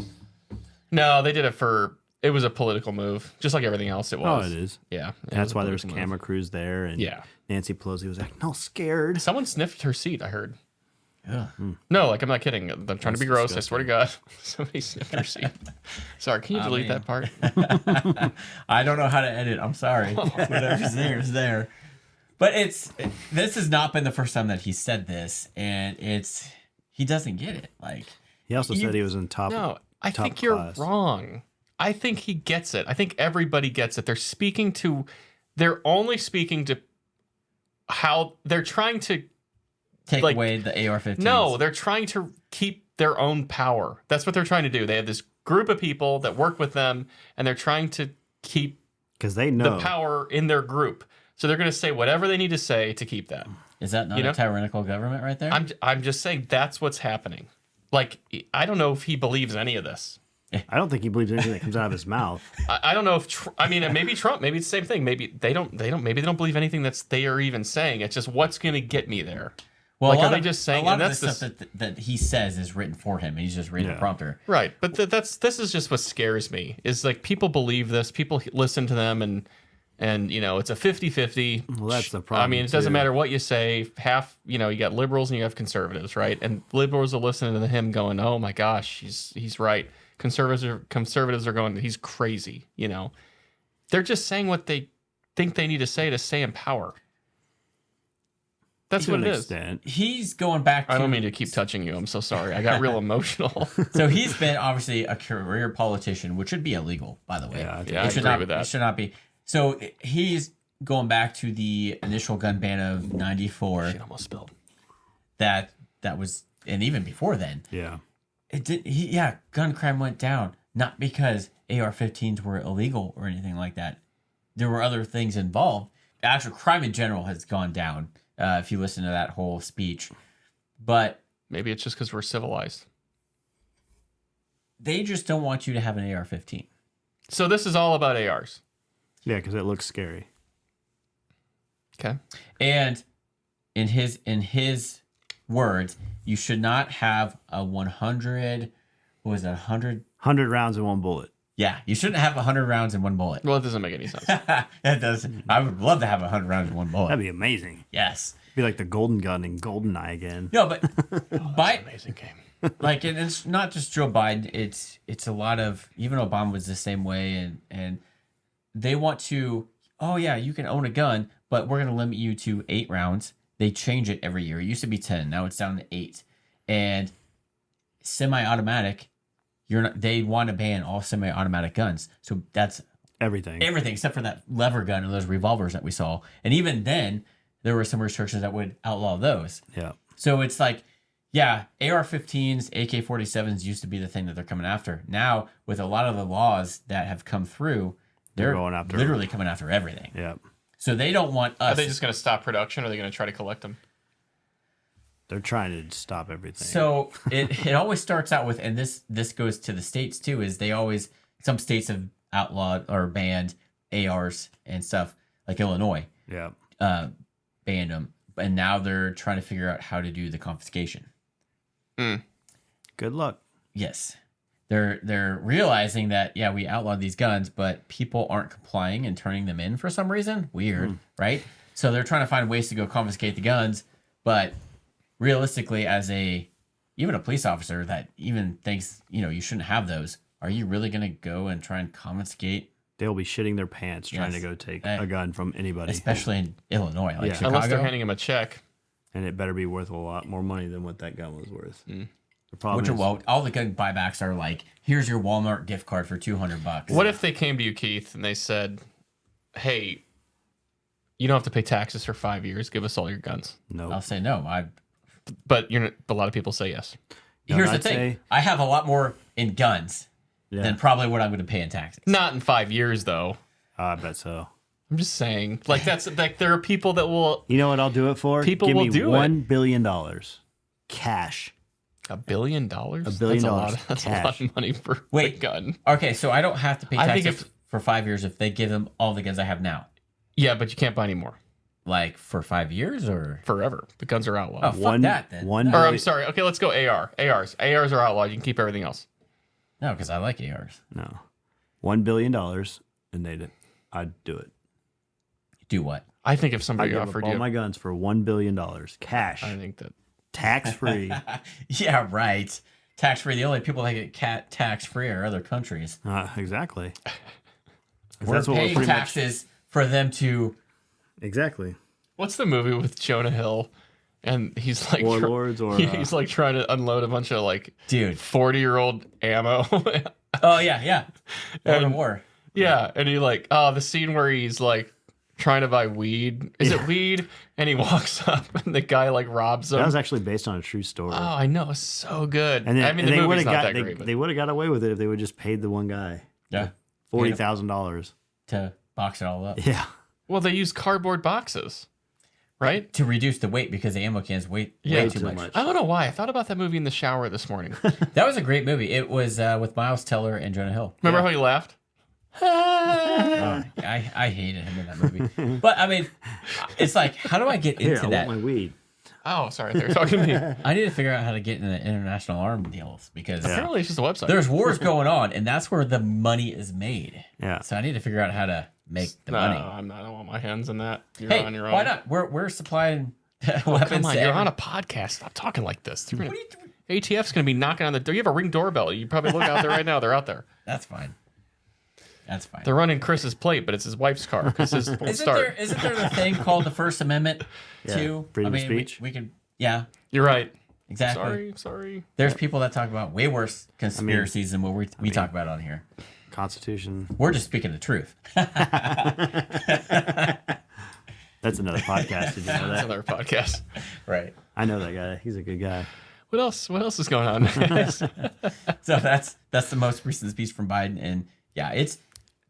No, they did it for. It was a political move, just like everything else. It Oh, was. it is. Yeah. it That's a why there was political move. camera crews there. And Yeah. Nancy Pelosi was like, no, scared. Someone sniffed her seat. I heard. Ugh. No, like I'm not kidding. I'm trying to be gross. disgusting. I swear to God, somebody sniffed her seat. Sorry, can you delete mean- that part? I don't know how to edit. I'm sorry. Whatever's there is there. But this has not been the first time that he said this, and he doesn't get it. Like, He also You- said he was in top. No, I top think you're class. wrong. I think he gets it. I think everybody gets it. They're only speaking to how they're trying to. take Like, away the AR-15s. No, they're trying to keep their own power. That's what they're trying to do. They have this group of people that work with them, and they're trying to keep Because they know. the power in their group. So they're going to say whatever they need to say to keep that. Is that not You know? a tyrannical government right there? I'm just saying that's what's happening. Like, I don't know if he believes any of this. I don't think he believes anything that comes out of his mouth. I don't know if maybe Trump, maybe it's the same thing. Maybe they don't believe anything they are even saying. It's just what's going to get me there. well, like, a lot are they of, just saying- a lot and of that's the stuff that he says is written for him, and he's just reading Yeah. the prompter. Right, but this is just what scares me. Is like people believe this, people listen to them, and it's a 50-50. Well, that's the I problem, mean, it doesn't too. matter what you say. Half, you got liberals and you have conservatives, right? And liberals are listening to him going, "Oh my gosh, he's right." Conservatives are going, "He's crazy." They're just saying what they think they need to stay in power. That's To what an it is. extent. He's going back to. I don't mean to keep touching you. I'm so sorry. I got real emotional. So he's been obviously a career politician, which should be illegal, by the way. Yeah, I think Yeah, I it should agree not. with that. It should not be. So he's going back to the initial gun ban of '94. Shit almost spilled. That was, and even before then, Yeah. it did. Gun crime went down, not because AR-15s were illegal or anything like that. There were other things involved. Actual crime in general has gone down. If you listen to that whole speech, but Maybe it's just because we're civilized. they just don't want you to have an AR-15. So this is all about ARs. Yeah, because it looks scary. Okay. And in his words, you should not have a 100. What was that? 100? 100 rounds in one bullet. Yeah, you shouldn't have 100 rounds in one bullet. Well, it doesn't make any sense. It does. I would love to have 100 rounds in one bullet. That'd be amazing. Yes. Be like the golden gun in GoldenEye again. No, but by Amazing game. like, and it's not just Joe Biden. It's a lot of, even Obama was the same way, and they want to. Oh yeah, you can own a gun, but we're going to limit you to 8 rounds. They change it every year. It used to be 10, now it's down to 8. And semi-automatic, they want to ban all semi-automatic guns. So that's Everything. everything except for that lever gun and those revolvers that we saw. And even then, there were some restrictions that would outlaw those. Yeah. So it's like, yeah, AR-15s, AK-47s used to be the thing that they're coming after. Now, with a lot of the laws that have come through, they're going after literally coming after everything. Yeah. So they don't want Are us. they just going to stop production or are they going to try to collect them? They're trying to stop everything. So it always starts out with, and this goes to the states too, is some states have outlawed or banned ARs and stuff, like Illinois yeah. banned them, and now they're trying to figure out how to do the confiscation. Good luck. Yes. They're realizing that, yeah, we outlawed these guns, but people aren't complying and turning them in for some reason. Weird, right? So they're trying to find ways to go confiscate the guns, but realistically, as even a police officer that even thinks, you shouldn't have those, are you really going to go and try and confiscate they'll be shitting their pants trying to Yes. go take a gun from anybody. Especially in Illinois, like Yeah. Chicago. Unless they're handing him a check. And it better be worth a lot more money than what that gun was worth. Mm. The problem Which are, is, well, all the gun buybacks are like, here's your Walmart gift card for $200. What if they came to you, Keith, and they said, "Hey, you don't have to pay taxes for 5 years. Give us all your guns." no. I'll say no. But a lot of people say yes. Here's the I'd thing. say- I have a lot more in guns Yeah. than probably what I'm going to pay in taxes. Not in 5 years, though. I bet so. I'm just saying, like that's like there are people that will You know what I'll do it for? People Give will me do $1 billion cash. $1 billion. $1 billion That's a lot cash. of money for a Wait. gun. Okay, so I don't have to pay I think taxes for 5 years if they give them all the guns I have now. Yeah, but you can't buy any more Like for 5 years or? forever. The guns are outlawed. Oh, fuck that then. One Or I'm billion- sorry. Okay, let's go AR. ARs are outlawed. You can keep everything else. No, because I like ARs. No. $1 billion, and I'd do it. Do what? I think if I'd somebody give up offered all you, my guns for $1 billion cash, I think that tax free. Yeah, right. Tax free. The only people that get tax free are other countries. Exactly. We're That's what we're paying pretty much- taxes for them to. Exactly. What's the movie with Jonah Hill? And he's like Warlords or he's like trying to unload a bunch of like Dude. 40-year-old ammo. Oh, yeah, yeah. World of And- War. Yeah, and he like the scene where he's like trying to buy weed. Is it weed? And he walks up and the guy like robs him. that was actually based on a true story. Oh, I know, it's so good. and then, I mean, and the they movie's would've not got that they, great, but they would have got away with it if they would just paid the one guy Yeah. $40,000. To box it all up. Yeah. well, they use cardboard boxes, right? To reduce the weight because the ammo cans weigh Yeah. way Too too much. much. I don't know why. I thought about that movie in the shower this morning. That was a great movie. It was with Miles Teller and Jonah Hill. Remember how he laughed? Oh, I hated him in that movie. But I mean, it's like, how do I get Here, into I that? want my weed. Oh, sorry, they were talking to me. I need to figure out how to get into the international arms deals because Apparently, it's just a website. there's wars going on, and that's where the money is made. Yeah. So I need to figure out how to make the no, money. I'm not. I don't want my hands in that. You're Hey, on your own. why not? We're supplying Oh, weapons. come on, to you're every- on a podcast. Stop talking like this. You're gonna, What are you doing? ATF's going to be knocking on the door. You have a Ring doorbell. You probably look out there right now. They're out there. That's fine. That's fine. They're running Chris's plate, but it's his wife's car because his won't start. Isn't there the thing called the First Amendment Yeah, too? freedom of we- speech. We can, yeah, You're right. exactly. Sorry. There's people that talk about way worse conspiracies than what we talk about on here. Constitution. We're just speaking the truth. That's another podcast. Did you know That's that? another podcast. Right. I know that guy. He's a good guy. What else? What else is going on? So that's the most recent speech from Biden, and yeah, it's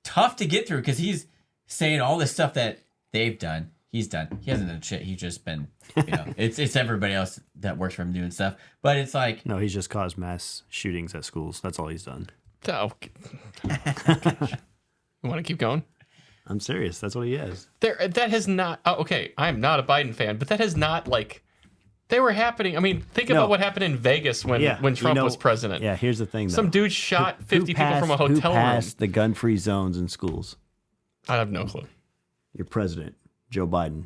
tough to get through because he's saying all this stuff that they've done. He's done. He hasn't done shit. He's just been, it's everybody else that works for him doing stuff. But it's like, No, he's just caused mass shootings at schools. That's all he's done. Oh, you want to keep going? I'm serious. That's what he is. That has not. Oh, okay, I'm not a Biden fan, but that has not like. They were happening. I mean, think No. about what happened in Vegas when Trump was president. Yeah, here's the thing, though. Some dude shot 50 people from a Who hotel room. passed the gun-free zones in schools? I have no clue. Your president, Joe Biden.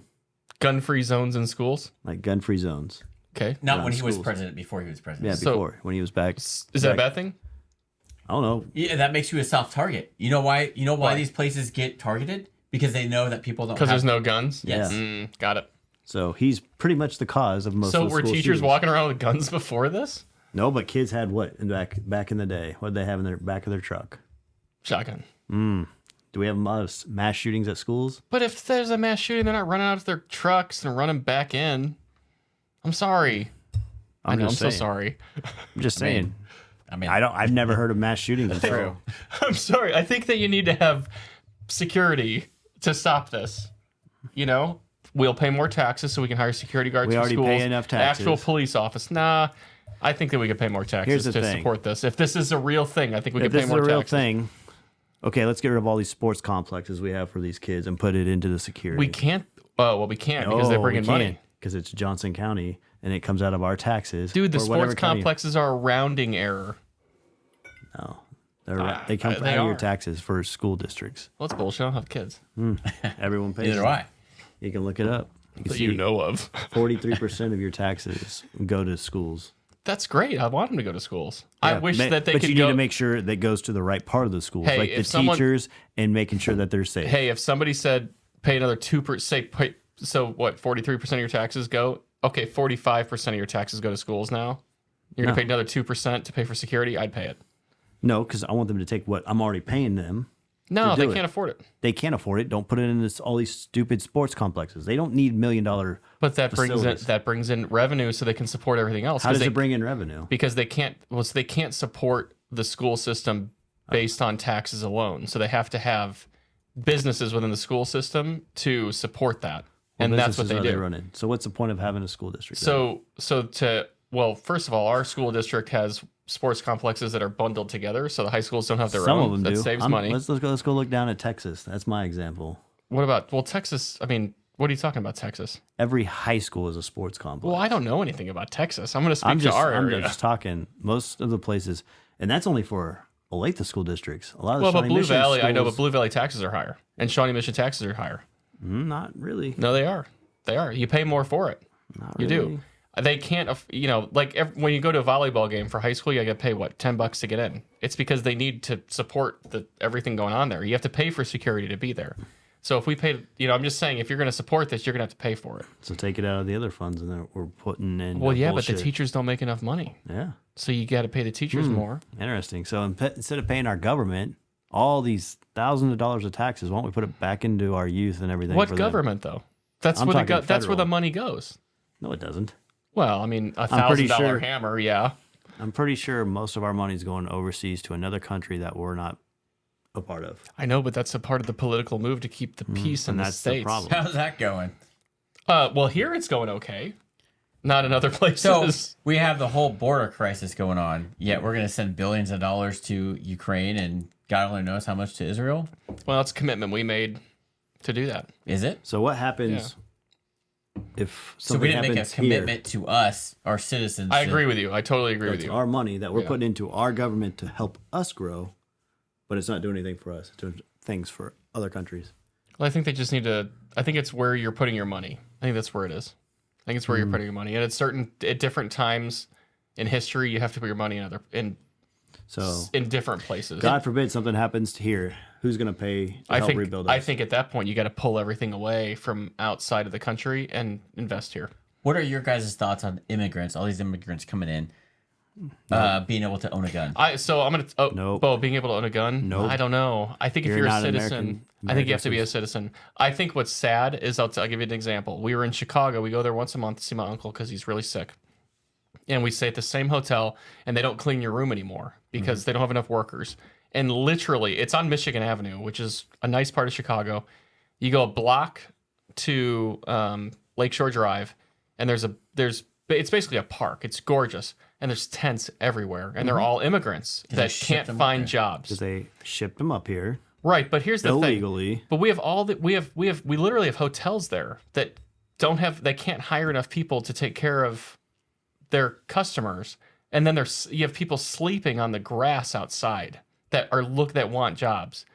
Gun-free zones in schools. Like gun-free zones. Okay, not Around when he was schools. president, before he was president. Yeah, So- before, when he was back. is that a bad thing? I don't know. Yeah, that makes you a soft target. You know why? You know why Why? these places get targeted? Because they know that people don't. Because have there's no guns. Yes. Got it. So he's pretty much the cause of most So of the were school teachers shootings. walking around with guns before this? No, but kids had what in back in the day? What did they have in their back of their truck? Shotgun. Do we have a lot of mass shootings at schools? But if there's a mass shooting, they're not running out of their trucks and running back in. I'm sorry. I know. I'm just so saying. sorry. I'm just saying. I mean, I've never heard of mass shootings. Until, True. I'm sorry. I think that you need to have security to stop this. You know, we'll pay more taxes so we can hire security guards We for already schools. pay enough taxes. Actual police office. Nah, I think that we could pay more taxes Here's to the thing. support this. If this is a real thing, I think we if could pay this is more a real taxes. thing, okay, let's get rid of all these sports complexes we have for these kids and put it into the security. We can't. Oh, well, we can't because they bring in money. because it's Johnson County and it comes out of our taxes. Dude, the or whatever sports county- complexes are a rounding error. No, they come they out of your are. taxes for school districts. Well, that's bullshit. I don't have kids Everyone pays. neither do I. You can look it up. You can that see you know of. 43% of your taxes go to schools. That's great. I want them to go to schools. I Yeah, wish that they but could you go. need to make sure that goes to the right part of the schools, Hey, like the if someone- teachers, and making sure that they're safe. Hey, if somebody said pay another 2%, so what? 43% of your taxes go. Okay, 45% of your taxes go to schools now. You're gonna No. pay another 2% to pay for security. I'd pay it. No, because I want them to take what I'm already paying them. No, To they do it. can't afford it. They can't afford it. Don't put it in all these stupid sports complexes. They don't need $1 million. But that facilities. brings in revenue, so they can support everything else. How 'Cause does they, it bring in revenue? Because they can't. Well, so they can't support the school system based on taxes alone. So they have to have businesses within the school system to support that, What and that's what businesses they are do. running. So what's the point of having a school district? Well, first of all, our school district has sports complexes that are bundled together, so the high schools don't have their Some own. of them That do. saves money. Let's go look down at Texas. That's my example. What about Texas? I mean, what are you talking about, Texas? Every high school is a sports complex. Well, I don't know anything about Texas. I'm going to speak to our I'm area. just talking. Most of the places, and that's only for Olathe school districts. A lot of the Well, but Shawnee Blue Mission Valley, I know, but schools- Blue Valley taxes are higher, and Shawnee Mission taxes are higher. Not really. No, they are. They are. You pay more for it. Not You really. do. They can't, like when you go to a volleyball game for high school, you got to pay what, $10 to get in. It's because they need to support everything going on there. You have to pay for security to be there. So if we paid, I'm just saying, if you're going to support this, you're going to have to pay for it. So take it out of the other funds, and then we're putting in. Well, yeah, but bullshit. the teachers don't make enough money, Yeah, so you got to pay the teachers more. interesting. So instead of paying our government all these thousands of dollars of taxes, why don't we put it back into our youth and everything? What for them? government though? That's I'm where talking that's where the federal. money goes. No, it doesn't. Well, I mean, I'm pretty $1,000 sure- hammer, yeah. I'm pretty sure most of our money is going overseas to another country that we're not a part of. I know, but that's a part of the political move to keep the peace in and the that's the states. problem. How's that going? Well, here it's going okay. Not in other places. So we have the whole border crisis going on, yet we're going to send billions of dollars to Ukraine, and God only knows how much to Israel. Well, that's a commitment we made to do that. Is it? So what happens if So something we didn't make a happens commitment to us, our citizens. I to- agree with you. I totally agree here? with It's you. our money that we're Yeah. putting into our government to help us grow, but it's not doing anything for us. It's doing things for other countries. Well, I think they just need to. I think it's where you're putting your money. I think that's where it is. I think it's where you're putting your money. And at different times in history, you have to put your money in So different places. God forbid something happens here. Who's going to pay to I help think rebuild us? I think at that point you got to pull everything away from outside of the country and invest here. What are your guys' thoughts on immigrants? All these immigrants coming in, being able to own a gun. I'm gonna. Oh, Nope. Bo, being able to own a gun. Nope. I don't know. I think if You're you're a not an citizen, American- I think you have to be a American citizen. I think what's sad is I'll give you an example. We were in Chicago. We go there once a month to see my uncle because he's really sick, and we stay at the same hotel, and they don't clean your room anymore because they don't have enough workers. And literally, it's on Michigan Avenue, which is a nice part of Chicago. You go a block to Lakeshore Drive, and it's basically a park. It's gorgeous, and there's tents everywhere, and they're all immigrants they that shipped can't them up find there. jobs. Because they shipped them up here Right, but here's the thing. illegally. But we have we literally have hotels there that they can't hire enough people to take care of their customers, and then you have people sleeping on the grass outside that want jobs.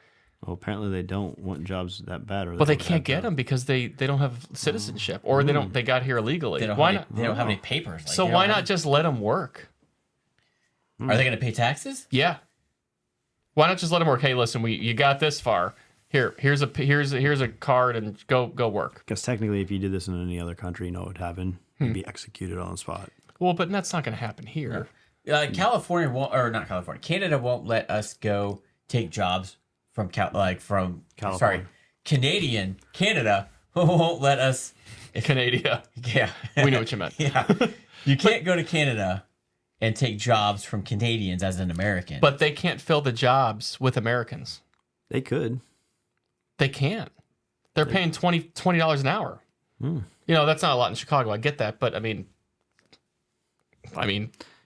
Well, apparently they don't want jobs that bad, or But they don't can't have get them because they don't have citizenship, or they got here illegally. They don't, Why have, not? any, they don't have any papers. Like, So they don't why have- not just let them work? Are they going to pay taxes? Yeah. Why not just let them work? Hey, listen, you got this far. Here's a card and go work. Because technically, if you did this in any other country, you know what would happen. Hmm. You'd be executed on the spot. Well, but that's not going to happen here. California won't, or not California. Canada won't let us go take jobs from California. Canada won't let us. Canada. Yeah, We know what you meant. Yeah, you can't go to Canada and take jobs from Canadians as an American. But they can't fill the jobs with Americans. They could. They can't. They're paying $20 an hour. That's not a lot in Chicago. I get that, but I mean,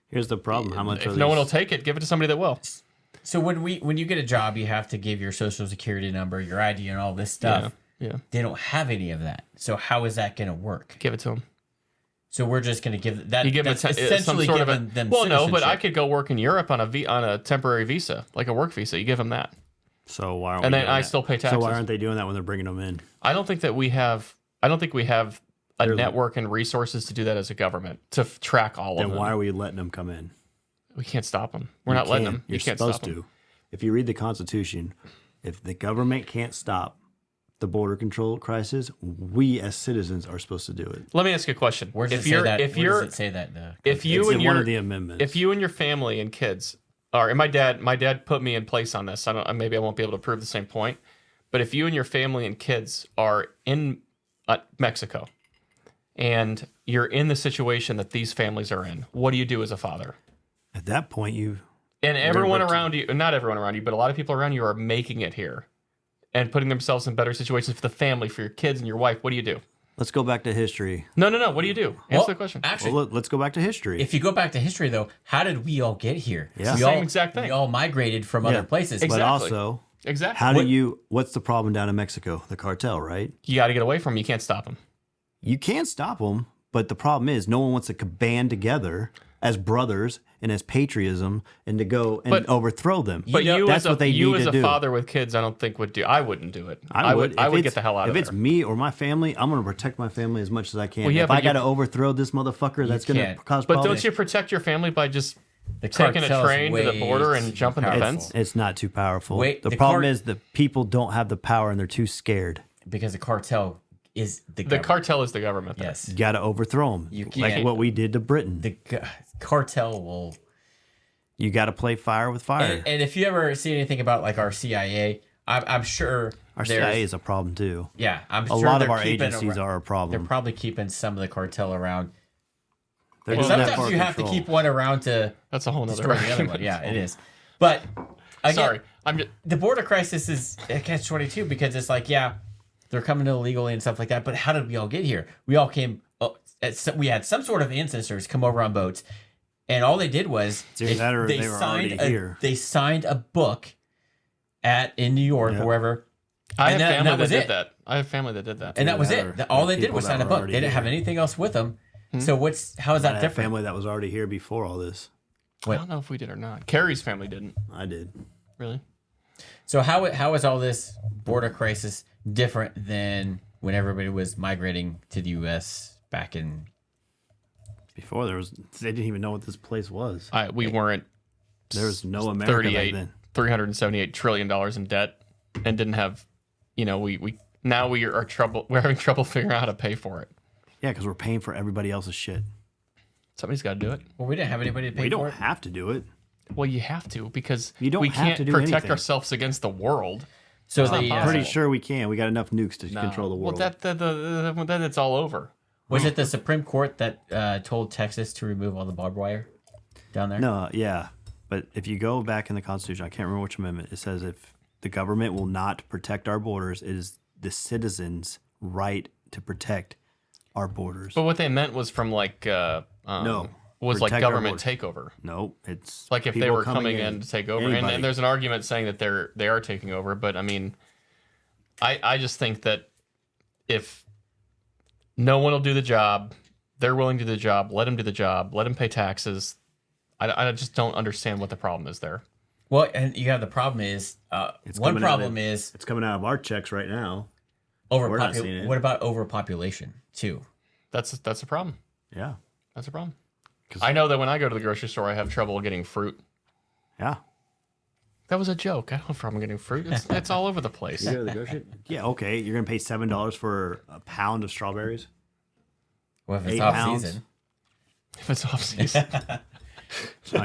Here's the problem. How much? if no one will take it, give it to somebody that will. so when you get a job, you have to give your social security number, your ID, and all this stuff. Yeah. They don't have any of that. So how is that going to work? Give it to them. So we're just going to give that. You give them that's some essentially sort of giving them. Well, no, but I citizenship. could go work in Europe on a temporary visa, like a work visa. You give them that. So why aren't And we then doing I that? still pay So taxes. why aren't they doing that when they're bringing them in? I don't think we have a network and resources to do that as a government to track all of Then them. why are we letting them come in? We can't stop them. We're not letting them. You're You can't supposed stop them. to. If you read the Constitution, if the government can't stop the border control crisis, we as citizens are supposed to do it. Let me ask you a question. Where does if it you're, say that? if Where you're, does it say that? if you It's and in your, one of the amendments. if you and your family and kids are, and my dad put me in place on this. Maybe I won't be able to prove the same point, but if you and your family and kids are in Mexico, and you're in the situation that these families are in, what do you do as a father? At that point, And everyone around you, not everyone around you, but a lot of people around you are making it here and putting themselves in better situations for the family, for your kids and your wife. What do you do? let's go back to history. No. What do you do? Answer the question. Actually, Well, let's go back to history. if you go back to history, though, how did we all get here? Yeah. We Same all, exact thing. We all migrated from other places. But Exactly. also, Exactly. how do you? What's the problem down in Mexico? The cartel, right? You got to get away from them. You can't stop them. You can't stop them, but the problem is no one wants to band together as brothers and as patriotism and to go and But- overthrow them. But you, that's as what they need as to a do. father with kids, I don't think would do. I wouldn't do it. I would. I If would it's- get the hell out of If there. it's me or my family, I'm going to protect my family as much as I can. Well, yeah, if but I got to you- overthrow this motherfucker, that's going to can't. cause But problems. don't you protect your family by just The taking a cartel's train to the way border and too jumping the powerful. fence? It's not too powerful. Wait, the the problem cart- is the people don't have the power and they're too scared. Because the cartel is the The government. cartel is the government. There. Yes. You got to overthrow them, You like can't. what we did to Britain. The cartel will. You got to play fire with fire. And if you ever see anything about like our CIA, I'm sure Our there's- CIA is a problem too. Yeah, I'm A sure lot of they're our keeping agencies are a They're problem. probably keeping some of the cartel around. They're And doing that sometimes for you have to control. keep one around to That's a whole nother destroy the other one. argument. Yeah, it is. But again, Sorry, I'm just. the border crisis is a catch-22 because it's like, yeah, they're coming illegally and stuff like that. But how did we all get here? We all came. We had some sort of ancestors come over on boats, and all they did was It's either that or they were already here. They signed a book in New York or wherever. I have and family that was did it. that. I have family that did that. And that was that it. or All they did people was that sign a were book. They already didn't have here. anything else with them. So how is I that had different? family that was already here before all this. I don't know if we did or not. Carrie's family didn't. I did. Really? So how is all this border crisis different than when everybody was migrating to the U.S. back in? Before they didn't even know what this place was. We weren't There was no America back then. $378 trillion in debt and didn't have, we now we are we're having trouble figuring out how to pay for it. Yeah, because we're paying for everybody else's shit. Somebody's got to do it. Well, we didn't have anybody to pay We for don't it. have to do it. Well, you have to because You don't we have can't to do protect anything. ourselves against the world. So not the possible. Pretty sure we can. We got enough nukes to control the world. Well, then it's all over. was it the Supreme Court that told Texas to remove all the barbed wire down there? No, yeah. But if you go back in the Constitution, I can't remember which amendment, it says if the government will not protect our borders, it is the citizens' right to protect our borders. But what they meant was from like No. was like Protect our government borders. takeover. No, it's Like if they people were coming in to take over, Anybody. and there's an argument saying that they are taking over. But I mean, I just think that if no one will do the job, they're willing to do the job. Let them do the job. Let them pay taxes. I just don't understand what the problem is there. Well, and you have the problem is It's one coming out problem of- is It's coming out of our checks right now. We're not seeing it. What about overpopulation too? That's a problem. Yeah. That's a problem. I know that when I go to the grocery store, I have trouble getting fruit. Yeah. That was a joke. I don't have a problem getting fruit. It's all over the place. You go to the grocery? Yeah, okay. You're going to pay $7 for a pound of strawberries? Well, if it's 8 off pounds? season, If it's off season.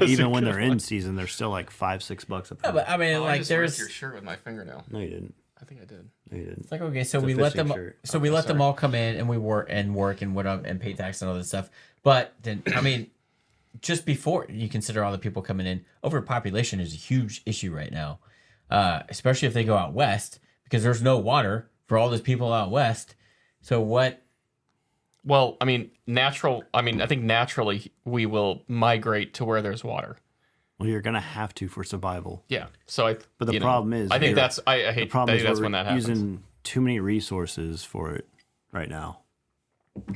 Even when they're in season, they're still like $5-6 a yeah, pound. but I mean, like there's your shirt with my fingernail. No, you didn't. I think I did. No, you didn't. it's like okay, so It's a we let fishing them, shirt. so we let them all come in and we work and whatnot and pay tax and all this stuff. But then, I mean, just before you consider all the people coming in, overpopulation is a huge issue right now, especially if they go out west because there's no water for all those people out west. So what? Well, I mean, I think naturally we will migrate to where there's water. Well, you're going to have to for survival. Yeah. So But the problem is, I think we're- that's I The hate problem is that's we're when that happens. using too many resources for it right now. What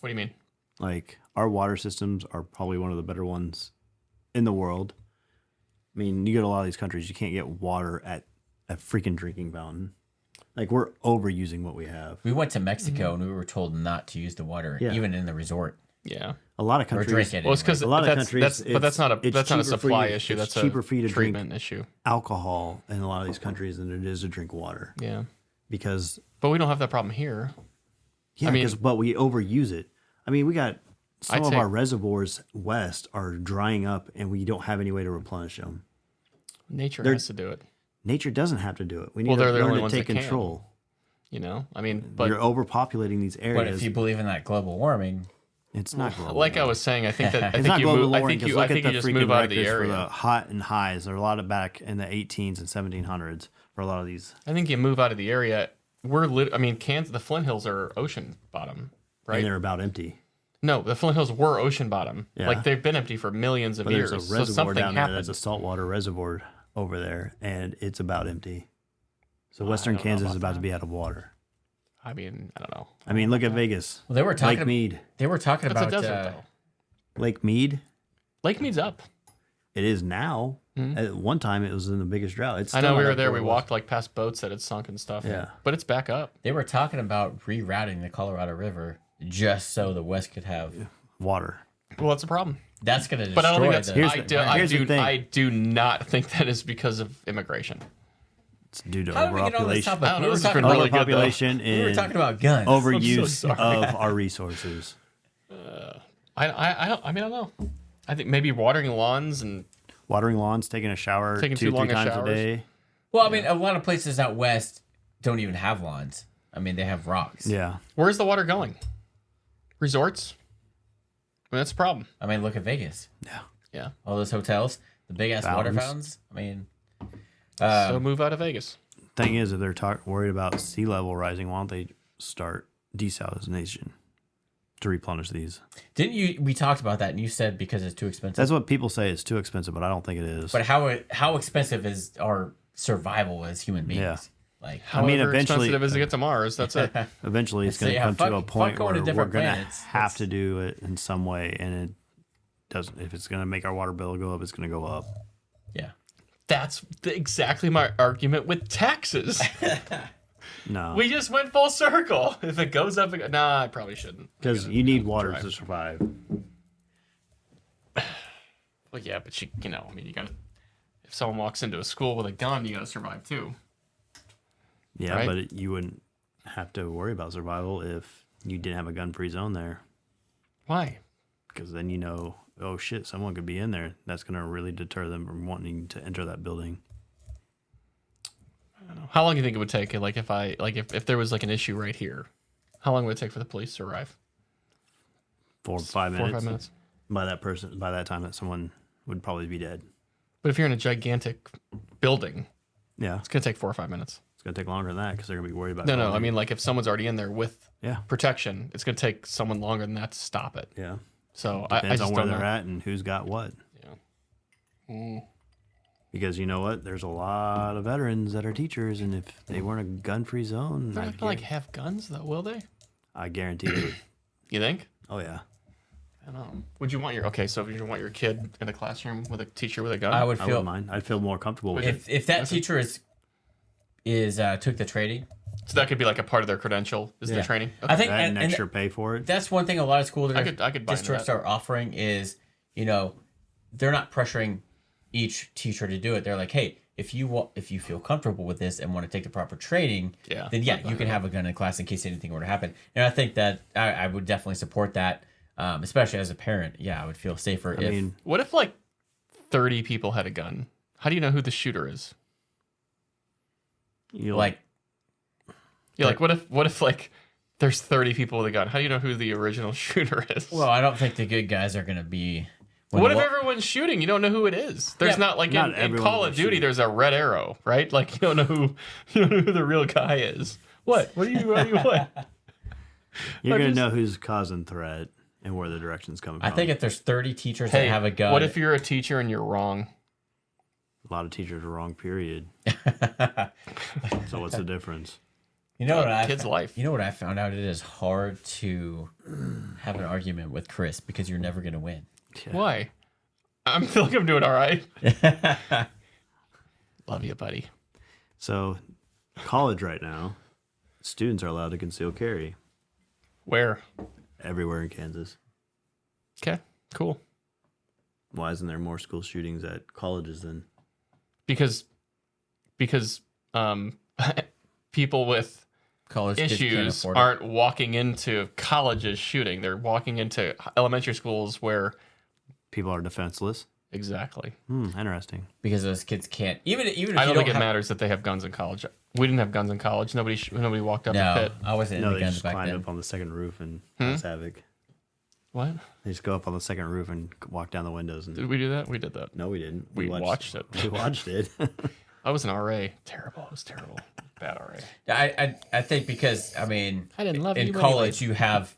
do you mean? Like, our water systems are probably one of the better ones in the world. I mean, you go to a lot of these countries, you can't get water at a freaking drinking fountain. Like we're overusing what we have. We went to Mexico and we were told not to use the water, Yeah. even in the resort. Yeah. A lot of Or countries. drink it. Well, it's because A lot of countries, but that's not a it's that's not a cheaper for supply you- issue. it's That's cheaper a for you to treatment drink issue. alcohol in a lot of these countries than it is to drink water Yeah. because But we don't have that problem here. yeah, I mean- but we overuse it. I mean, we got some I'd of say- our reservoirs west are drying up, and we don't have any way to replenish them. Nature They're- has to do it. Nature doesn't have to do it. We need Well, to they're the learn only to ones take that can. control. You know, I mean, but You're overpopulating these But areas. if you believe in that global warming, it's not global. like I was saying, I think that I It's think not you global move. I warming think 'cause you. I look think at you the just freaking move out of the records for area. the hot and highs. There are a lot of back in the 18s and 1700s for a lot of these. I think you move out of the area. I mean, Kansas. The Flint Hills are ocean bottom, right? And they're about empty. No, the Flint Hills were ocean bottom. Yeah. Like they've been empty for millions of But years. there's a So reservoir something down there happened. that's a saltwater reservoir over there, and it's about empty. So Western don't know Kansas is about about to be out of water. I mean, I don't know. I mean, look at Vegas. well, they were talking. Lake Mead. They were talking That's a about. desert though. Lake Mead. Lake Mead's up. It is now. At one time, it was in the biggest drought. It's I still know we not were up there. where We it was. walked like past boats that had sunk and stuff. Yeah. But it's back up. They were talking about rerouting the Colorado River just so the West could have. water. Well, that's a problem. That's going to destroy But I don't think that's. the. Here's I the thing. do not think that is because of immigration. It's due to How did we get on this overpopulation. topic? I don't know, We were this has talking been about, really good, though. Overpopulation we were and talking about guns. overuse sorry. of our resources. I don't. I mean, I don't know. I think maybe watering lawns and Watering lawns, taking a shower Taking 2-3 too long of times a showers. day. Well, I mean, a lot of places out west don't even have lawns. I mean, they have rocks. Yeah. where's the water going? Resorts. I mean, that's a problem. I mean, look at Vegas. Yeah. All those hotels, the big ass water Fountains. fountains. I mean, So move out of Vegas. Thing is, if they're worried about sea level rising, why don't they start desalination to replenish these? didn't you? We talked about that, and you said because it's too expensive. That's what people say. It's too expensive, but I don't think it is. But how expensive is our survival as human beings? Yeah. Like, I mean, However eventually- expensive it is to get to Mars. That's it. Eventually, it's So, going to yeah, come to a fuck point going to where we're different going to planets. have to do it in some way, and it doesn't. If it's going to make our water bill go up, it's going to go up. yeah. That's exactly my argument with taxes. No, We just went full circle. If it goes up, nah, I probably shouldn't. because you need water to survive. Well, yeah, but I mean, you gotta. If someone walks into a school with a gun, you gotta survive too. Yeah, Right. but you wouldn't have to worry about survival if you didn't have a gun-free zone there, Why? because then you know, oh shit, someone could be in there. That's going to really deter them from wanting to enter that building. How long do you think it would take? Like if there was like an issue right here, how long would it take for the police to arrive? 4 or 5 4 or minutes. 5 minutes. By that time, that someone would probably be dead. But if you're in a gigantic building, Yeah, it's gonna take 4 or 5 minutes. it's going to take longer than that because they're going to be worried about. No, going I in. mean like if someone's already in there with Yeah, protection, it's gonna take someone longer than that to stop it. yeah. So I Depends just on where don't they're know. at and who's got what. Yeah. Because you know what? There's a lot of veterans that are teachers, and if they weren't a gun-free zone, They're not gonna like have guns though, will they? I guarantee you. You think? Oh yeah, I don't know. Would you want your so would you want your kid in a classroom with a teacher with a gun? I would I feel wouldn't mind. I'd feel more comfortable with it. if that teacher is took the training. So that could be like a part of their credential is their Yeah. training. I think That and extra pay for it. that's one thing a lot of school I could buy into districts that. are offering is, they're not pressuring each teacher to do it. They're like, hey, if you feel comfortable with this and want to take the proper training, Yeah. then you can have a gun in class in case anything were to happen. And I think that I would definitely support that, especially as a parent. Yeah, I would feel safer I if mean, What if like 30 people had a gun? How do you know who the shooter is? you like Yeah, like what if like there's 30 people with a gun? How do you know who the original shooter is? well, I don't think the good guys are gonna be. What if everyone's shooting? You don't know who it is. There's Yeah, not like not in everyone Call of was Duty. shooting. There's a red arrow, right? Like you don't know who the real guy is. What? What? you're Like, gonna just- know who's causing threat and where the direction's coming I from. think if there's 30 teachers Hey, that have a gun, what if you're a teacher and you're wrong? a lot of teachers are wrong. Period. So what's the difference? you know what Kid's life. You know what I found out? It is hard to have an argument with Chris because you're never gonna win. Why? I feel like I'm doing all right. Love you, buddy. So, college right now, students are allowed to conceal carry Where? everywhere in Kansas. Okay, cool. Why isn't there more school shootings at colleges then? Because people with College kids can't issues afford it. aren't walking into colleges shooting. They're walking into elementary schools where People are defenseless. exactly. Interesting. Because those kids can't. Even if I you don't think it have, matters that they have guns in college. We didn't have guns in college. Nobody walked up the No, pit. I wasn't No, in they the guns just back climbed then. up on the second roof and cause havoc. What? They just go up on the second roof and walk down the windows. And Did we do that? We did that. no, we didn't. We watched it. We watched it. I was an RA. Terrible. It was terrible. Bad RA. I think because I mean I didn't love in you college you have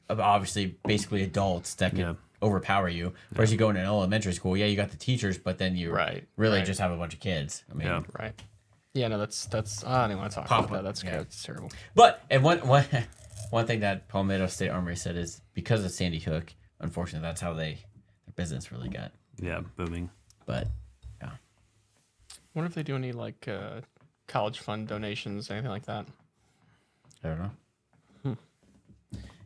obviously basically adults that can Yeah. overpower you. Whereas you go into elementary school, yeah, you got the teachers, but then you Right, really right. just have a bunch of kids. I mean, Yeah. Right. Yeah, no, that's I don't want to talk about that. That's yeah. good. It's terrible. but and one thing that Palmetto State Armory said is because of Sandy Hook, unfortunately, that's how their business really got. Yeah, booming. But yeah, Wonder if they do any like college fund donations, anything like that. I don't know.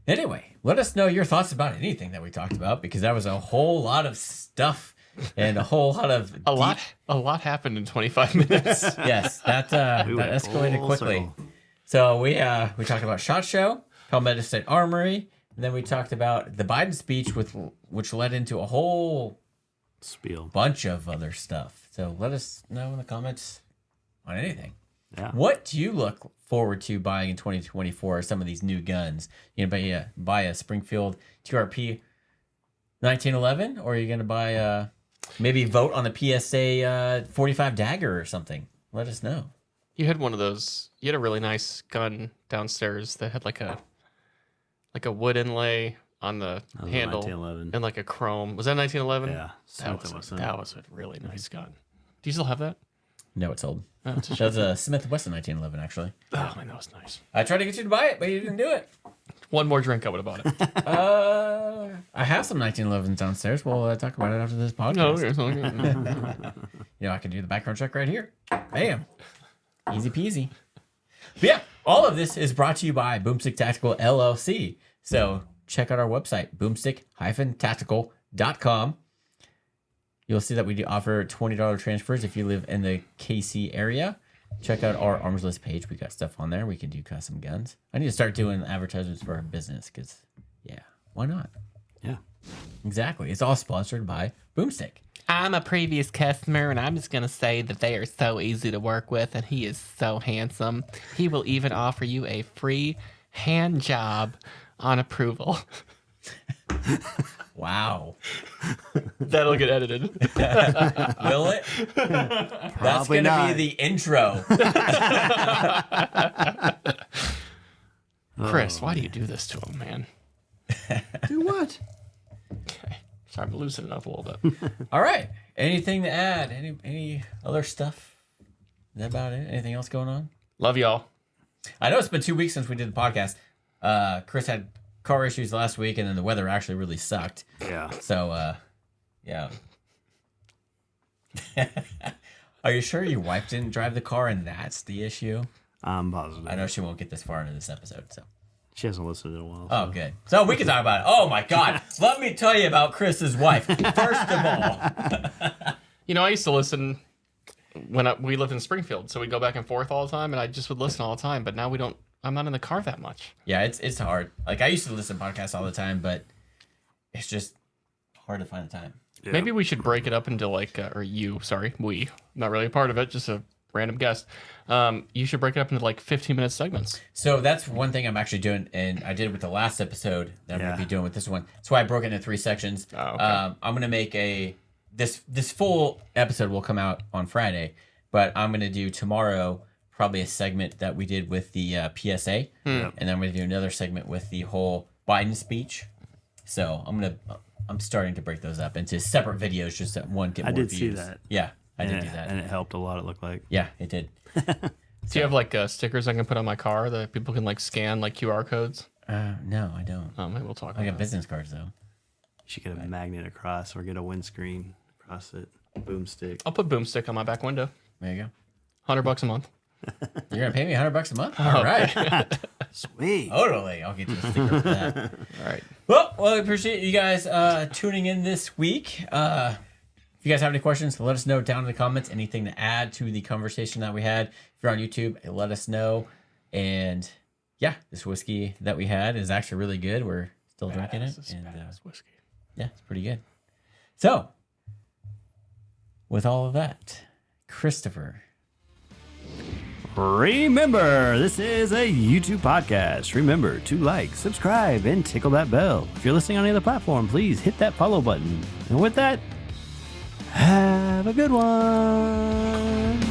Anyway, let us know your thoughts about anything that we talked about because that was a whole lot of stuff and a whole lot of A lot happened in 25 minutes. Yes, that that went escalated full quickly. circle. So we talked about SHOT Show, Palmetto State Armory, and then we talked about the Biden speech, which led into a whole Spiel. bunch of other stuff. So let us know in the comments on anything. Yeah. What do you look forward to buying in 2024? Some of these new guns. You gonna buy a Springfield TRP 1911, or are you gonna buy maybe vote on the PSA 45 Dagger or something? Let us know. You had one of those. You had a really nice gun downstairs that had like a wood inlay on the That was a handle 1911. and like a chrome. Was that 1911? Yeah. That was a really nice gun. Do you still have that? No, it's old. Oh, it's a That was a Smith & Wesson 1911, actually. Oh man, that was nice. I tried to get you to buy it, but you didn't do it. One more drink, I would have bought it. I have some 1911s downstairs. We'll talk about it after this podcast. You know, I can do the background check right here. Bam. Easy peasy. But yeah, all of this is brought to you by Boomstick Tactical LLC. So check out our website, boomstick-tactical.com. You'll see that we do offer $20 transfers if you live in the KC area. Check out our arms list page. We got stuff on there. We can do custom guns. I need to start doing advertisements for our business because, yeah, why not? Yeah. Exactly. It's all sponsored by Boomstick. I'm a previous customer, and I'm just going to say that they are so easy to work with, and he is so handsome. He will even offer you a free hand job on approval. Wow. That'll get edited. Will it? That's Probably going to not. be the intro. Chris, why do you do this to him, man? Do what? Okay. Sorry, I'm loosening up a little bit. All right. Anything to add? Any other stuff? Is that about it? Anything else going on? Love y'all. I know it's been 2 weeks since we did the podcast. Chris had car issues last week, and then the weather actually really sucked. Yeah. So, yeah. Are you sure your wife didn't drive the car and that's the issue? I'm positive. I know she won't get this far into this episode, so. She hasn't listened in a while. Oh, good. So we can talk about it. Oh, my God. Let me tell you about Chris's wife. First of all. You know, I used to listen when we lived in Springfield, so we'd go back and forth all the time, and I just would listen all the time. But now we don't. I'm not in the car that much. Yeah, it's hard. Like, I used to listen to podcasts all the time, but it's just hard to find the time. Yeah. Maybe we should break it up into like, we, not really a part of it, just a random guest. You should break it up into like 15-minute segments. So that's one thing I'm actually doing, and I did it with the last episode that I'm going to be doing with this one. That's why I broke it into 3 sections. Oh, okay. I'm going to make this full episode will come out on Friday, but I'm going to do tomorrow probably a segment that we did with the PSA, and then I'm going to do another segment with the whole Biden speech. So I'm starting to break those up into separate videos, just that one get more did views. see that. Yeah, I did And do that. And it helped a lot, it looked like. Yeah, it did. Do you have like stickers I can put on my car that people can like scan like QR codes? No, I don't. Oh, maybe we'll talk I about got that. business cards though. You should get a magnet across or get a windscreen across it. Boomstick. I'll put Boomstick on my back window. There you go. $100 a month. You're gonna pay me $100 a month? All right. Sweet. Totally. I'll get you a sticker for that. All right. Well, I appreciate you guys tuning in this week. If you guys have any questions, let us know down in the comments. Anything to add to the conversation that we had. If you're on YouTube, let us know. And yeah, this whiskey that we had is actually really good. We're still drinking it. And Whiskey. yeah, it's pretty good. So, with all of that, Christopher. Remember, this is a YouTube podcast. Remember to like, subscribe, and tickle that bell. If you're listening on any other platform, please hit that follow button. And with that, have a good one.